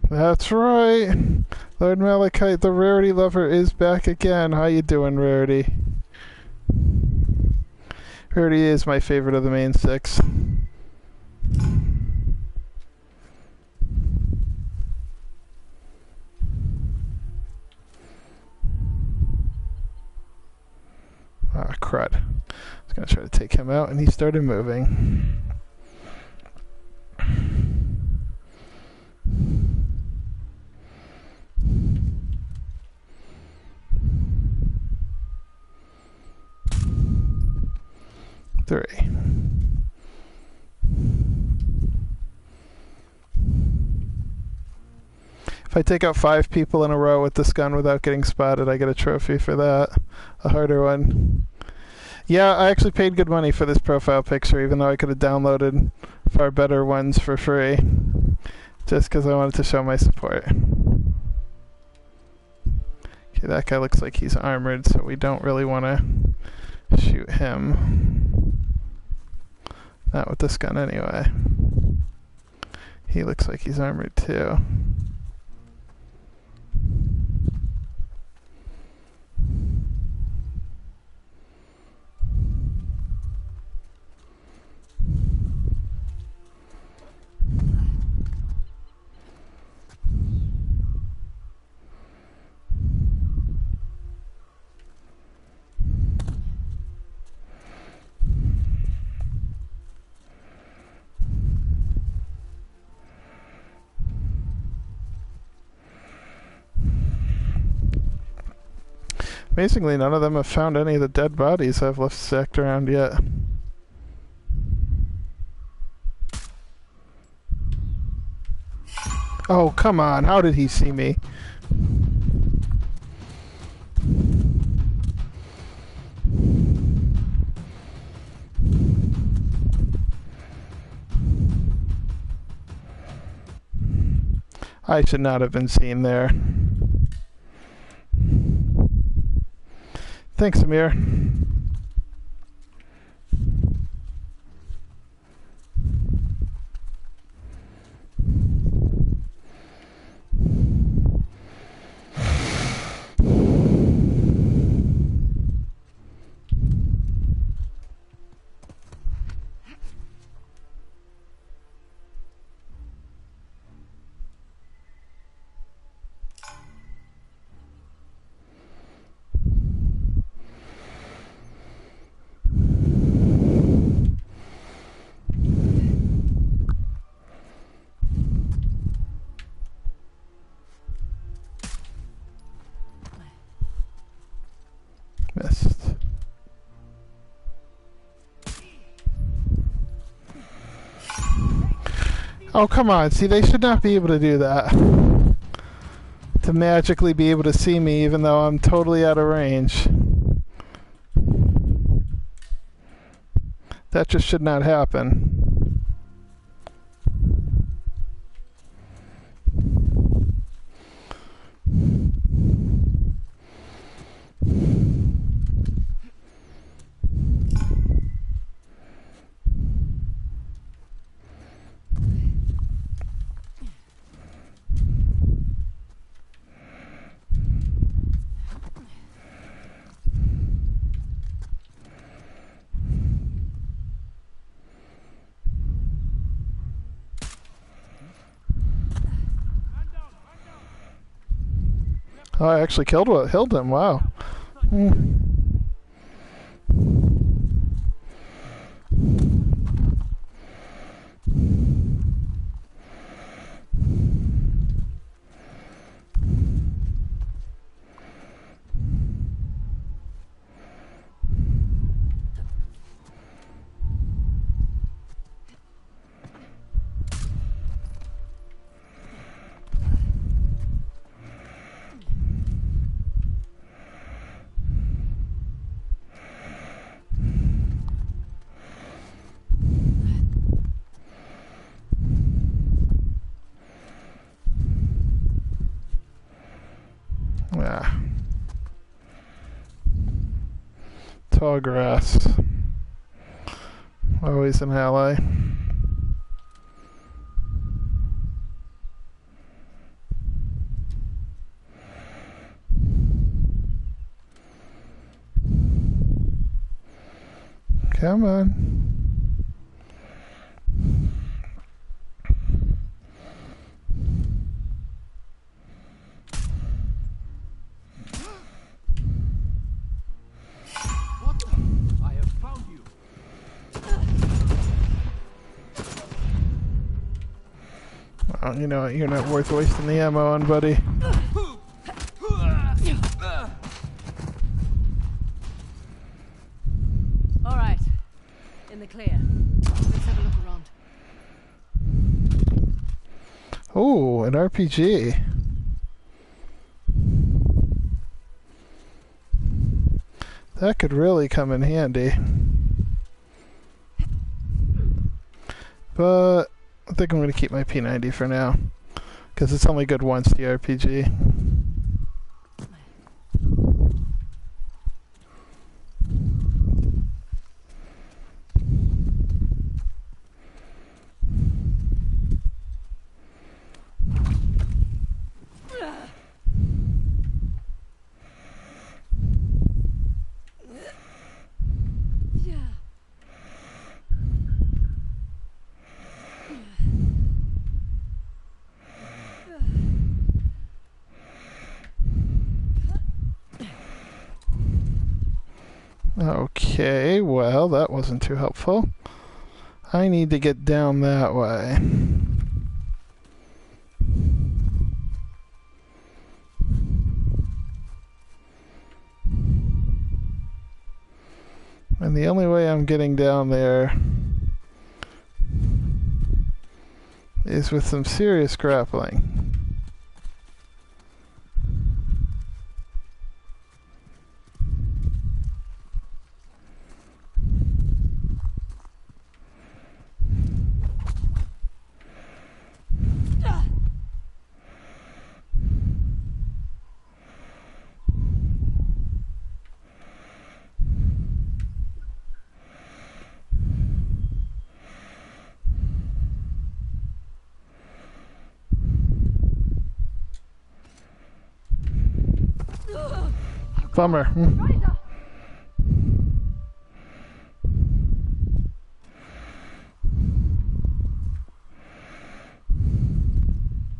That's right. Lord Malachite, the Rarity Lover, is back again. How you doing, Rarity? Rarity is my favorite of the main six. Ah, crud. I was going to try to take him out, and he started moving. Three. If I take out 5 people in a row with this gun without getting spotted, I get a trophy for that. A harder one. Yeah, I actually paid good money for this profile picture, even though I could have downloaded far better ones for free. Just because I wanted to show my support. Okay, that guy looks like he's armored, so we don't really want to shoot him. Not with this gun anyway. He looks like he's armored too. Amazingly, none of them have found any of the dead bodies I've left stacked around yet. Oh, come on. How did he see me? I should not have been seen there. Thanks, Amir. Missed. Oh, come on. See, they should not be able to do that. To magically be able to see me even though I'm totally out of range. That just should not happen. Oh, I actually killed him. Wow. Yeah. Tall grass. Always an ally. Come on. You know what? You're not worth wasting the ammo on, buddy. All right. In the clear. Let's have a look around. Oh, an RPG. That could really come in handy. But I think I'm going to keep my P90 for now, because it's only good once, the RPG. Okay, well, that wasn't too helpful. I need to get down that way. And the only way I'm getting down there is with some serious grappling. Bummer.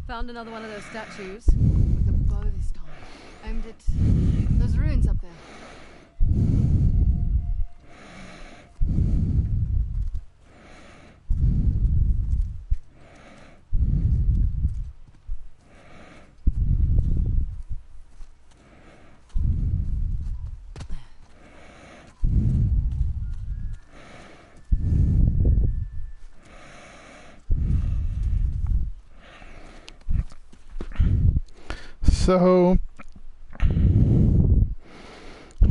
Found another one of those statues. With a bow this time. Aimed at those ruins up there. So,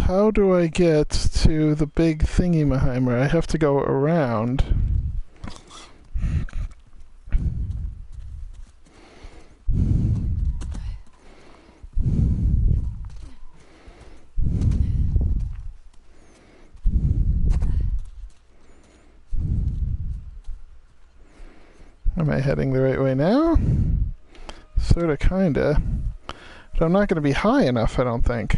how do I get to the big thingy-maheimer? I have to go around. Am I heading the right way now? Sorta, kinda. But I'm not going to be high enough, I don't think.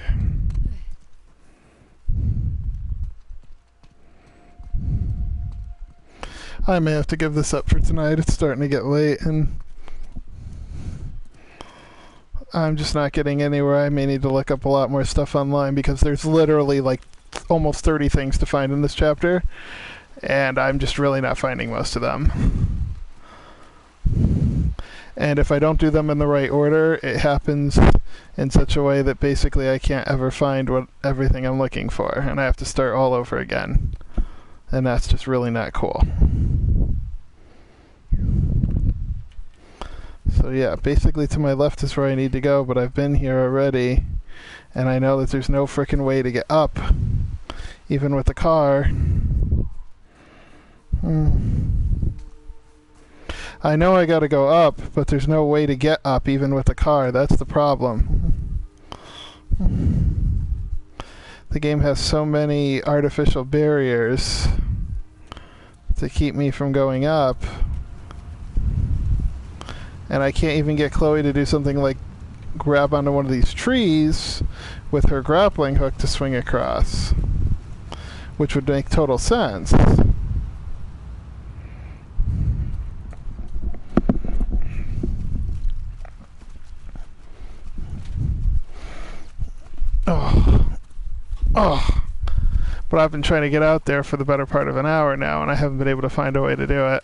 I may have to give this up for tonight. It's starting to get late, and I'm just not getting anywhere. I may need to look up a lot more stuff online, because there's literally like almost 30 things to find in this chapter, and I'm just really not finding most of them. And if I don't do them in the right order, it happens in such a way that basically I can't ever find everything I'm looking for, and I have to start all over again. And that's just really not cool. So yeah, basically to my left is where I need to go, but I've been here already, and I know that there's no frickin' way to get up, even with the car. I know I gotta go up, but there's no way to get up even with the car. That's the problem. The game has so many artificial barriers to keep me from going up. And I can't even get Chloe to do something like grab onto one of these trees with her grappling hook to swing across, which would make total sense. Oh, but I've been trying to get out there for the better part of an hour now, and I haven't been able to find a way to do it.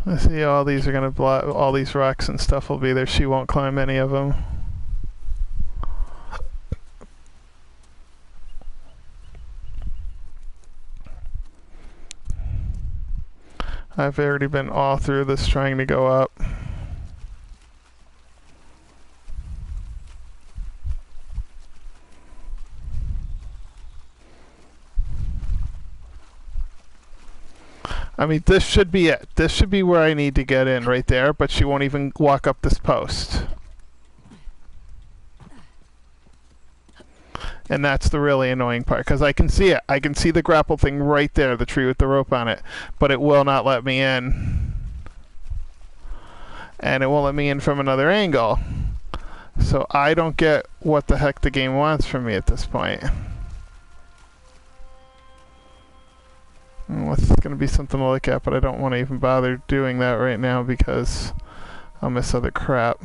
I see all these are gonna block. All these rocks and stuff will be there. She won't climb any of them. I've already been all through this trying to go up. I mean, this should be it. This should be where I need to get in right there, but she won't even walk up this post. And that's the really annoying part, because I can see it. I can see the grapple thing right there, the tree with the rope on it, but it will not let me in. And it won't let me in from another angle. So I don't get what the heck the game wants from me at this point. Well, it's going to be something to look at, but I don't want to even bother doing that right now because I'll miss other crap.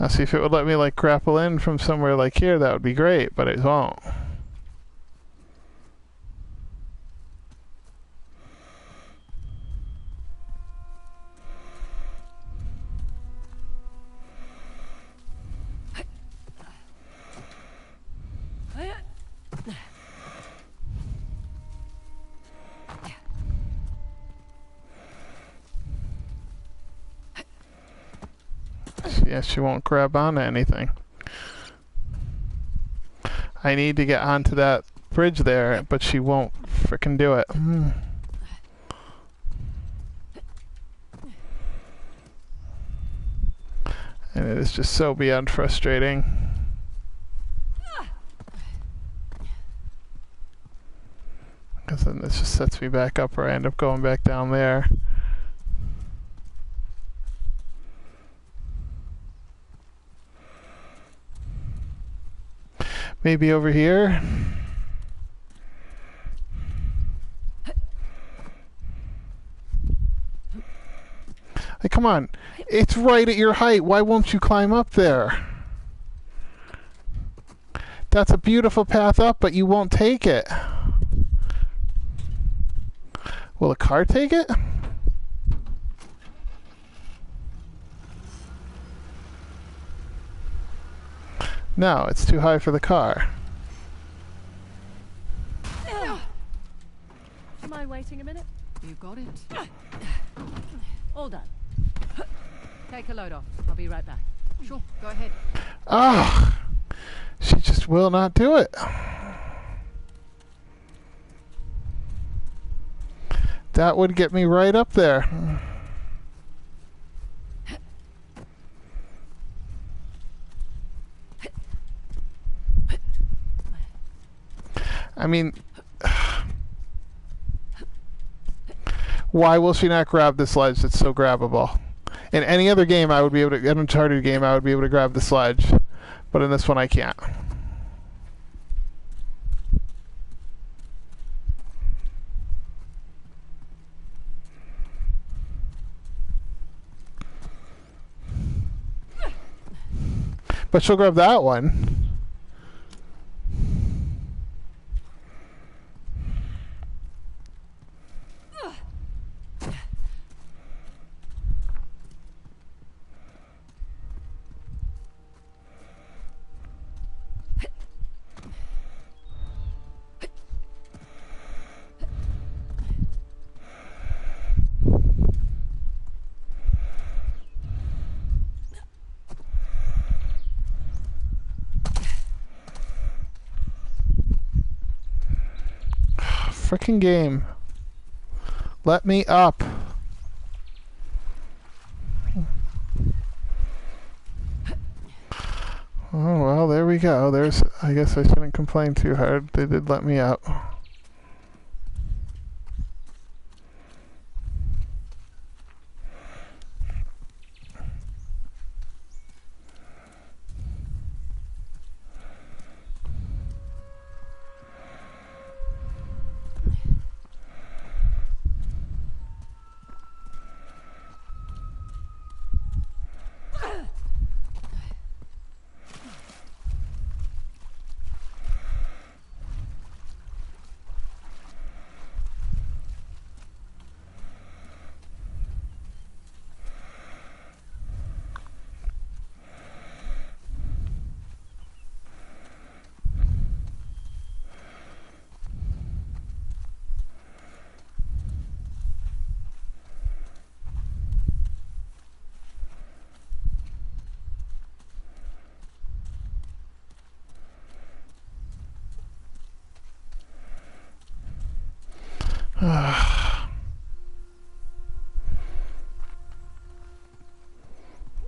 Now see if it would let me like grapple in from somewhere like here, that would be great, but it won't. Yeah, she won't grab onto anything. I need to get onto that bridge there, but she won't frickin' do it. And it is just so beyond frustrating. Because then this just sets me back up, or I end up going back down there. Maybe over here. Like, come on. It's right at your height. Why won't you climb up there? That's a beautiful path up, but you won't take it. Will a car take it? No, it's too high for the car. Mind waiting a minute? You got it. All done. Take a load off. I'll be right back. Sure, go ahead. Ah! She just will not do it. That would get me right up there. I mean, why will she not grab this ledge that's so grabbable? In any other game, I would be able to, an Uncharted game, I would be able to grab this ledge, but in this one, I can't. But she'll grab that one. Frickin' game. Let me up. Oh, well, there we go. There's, I guess I shouldn't complain too hard. They did let me up.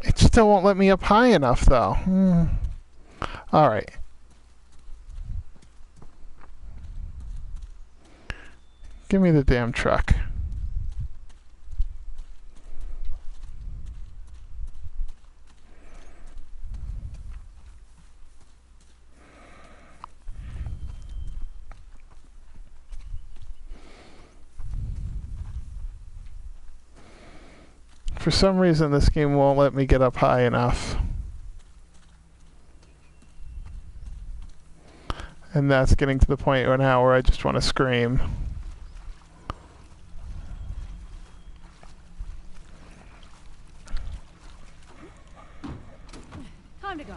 It still won't let me up high enough, though. Alright. Give me the damn truck. For some reason, this game won't let me get up high enough. And that's getting to the point now where I just want to scream. Time to go.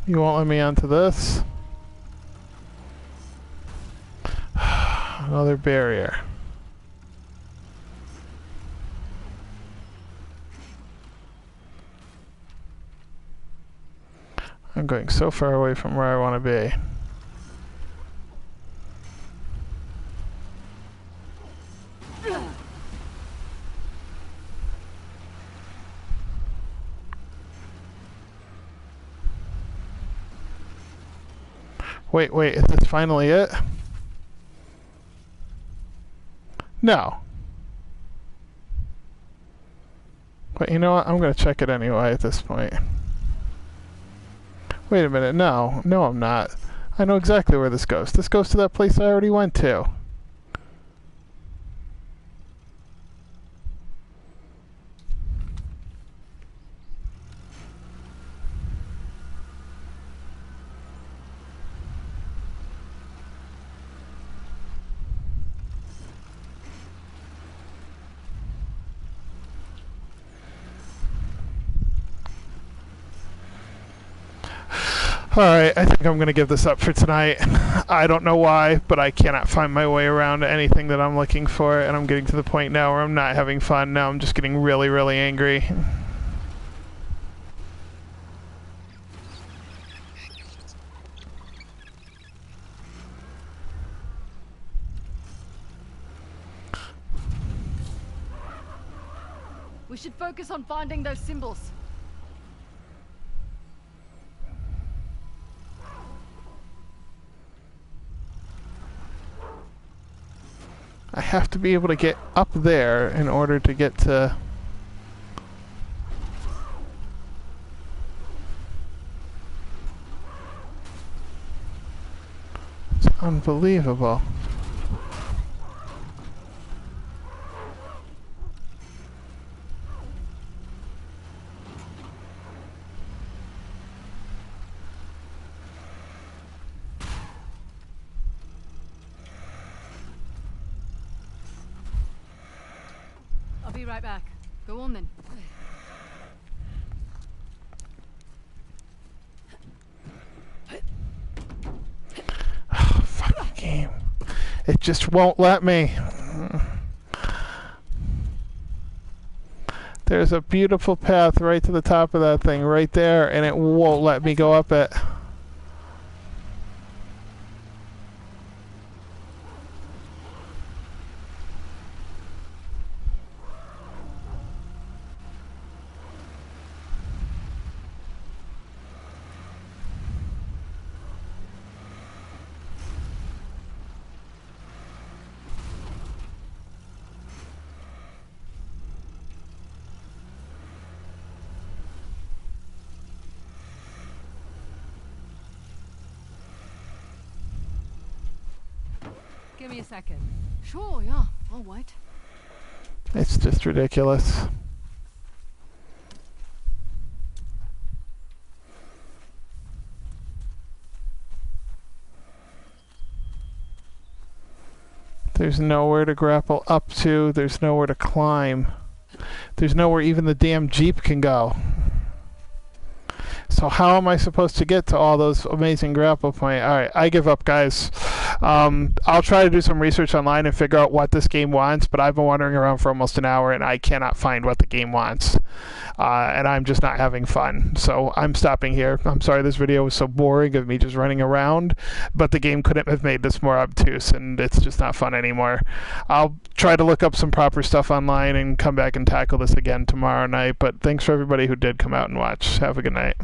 You won't let me onto this? Another barrier. I'm going so far away from where I want to be. Wait, is this finally it? No. But you know what? I'm going to check it anyway at this point. Wait a minute, no, I'm not. I know exactly where this goes. This goes to that place I already went to. Alright, I think I'm going to give this up for tonight. I don't know why, but I cannot find my way around anything that I'm looking for, and I'm getting to the point now where I'm not having fun. Now I'm just getting really, really angry. We should focus on finding those symbols. I have to be able to get up there in order to get to... It's unbelievable. I'll be right back. Go on then. Oh, fucking game. It just won't let me. There's a beautiful path right to the top of that thing right there, and it won't let me go up it. Give me a second. Sure, yeah. I'll wait. It's just ridiculous. There's nowhere to grapple up to. There's nowhere to climb. There's nowhere even the damn Jeep can go. So how am I supposed to get to all those amazing grapple points? All right, I give up, guys. I'll try to do some research online and figure out what this game wants, but I've been wandering around for almost an hour and I cannot find what the game wants. And I'm just not having fun. So I'm stopping here. I'm sorry this video was so boring of me just running around, but the game couldn't have made this more obtuse, and it's just not fun anymore. I'll try to look up some proper stuff online and come back and tackle this again tomorrow night, but thanks for everybody who did come out and watch. Have a good night.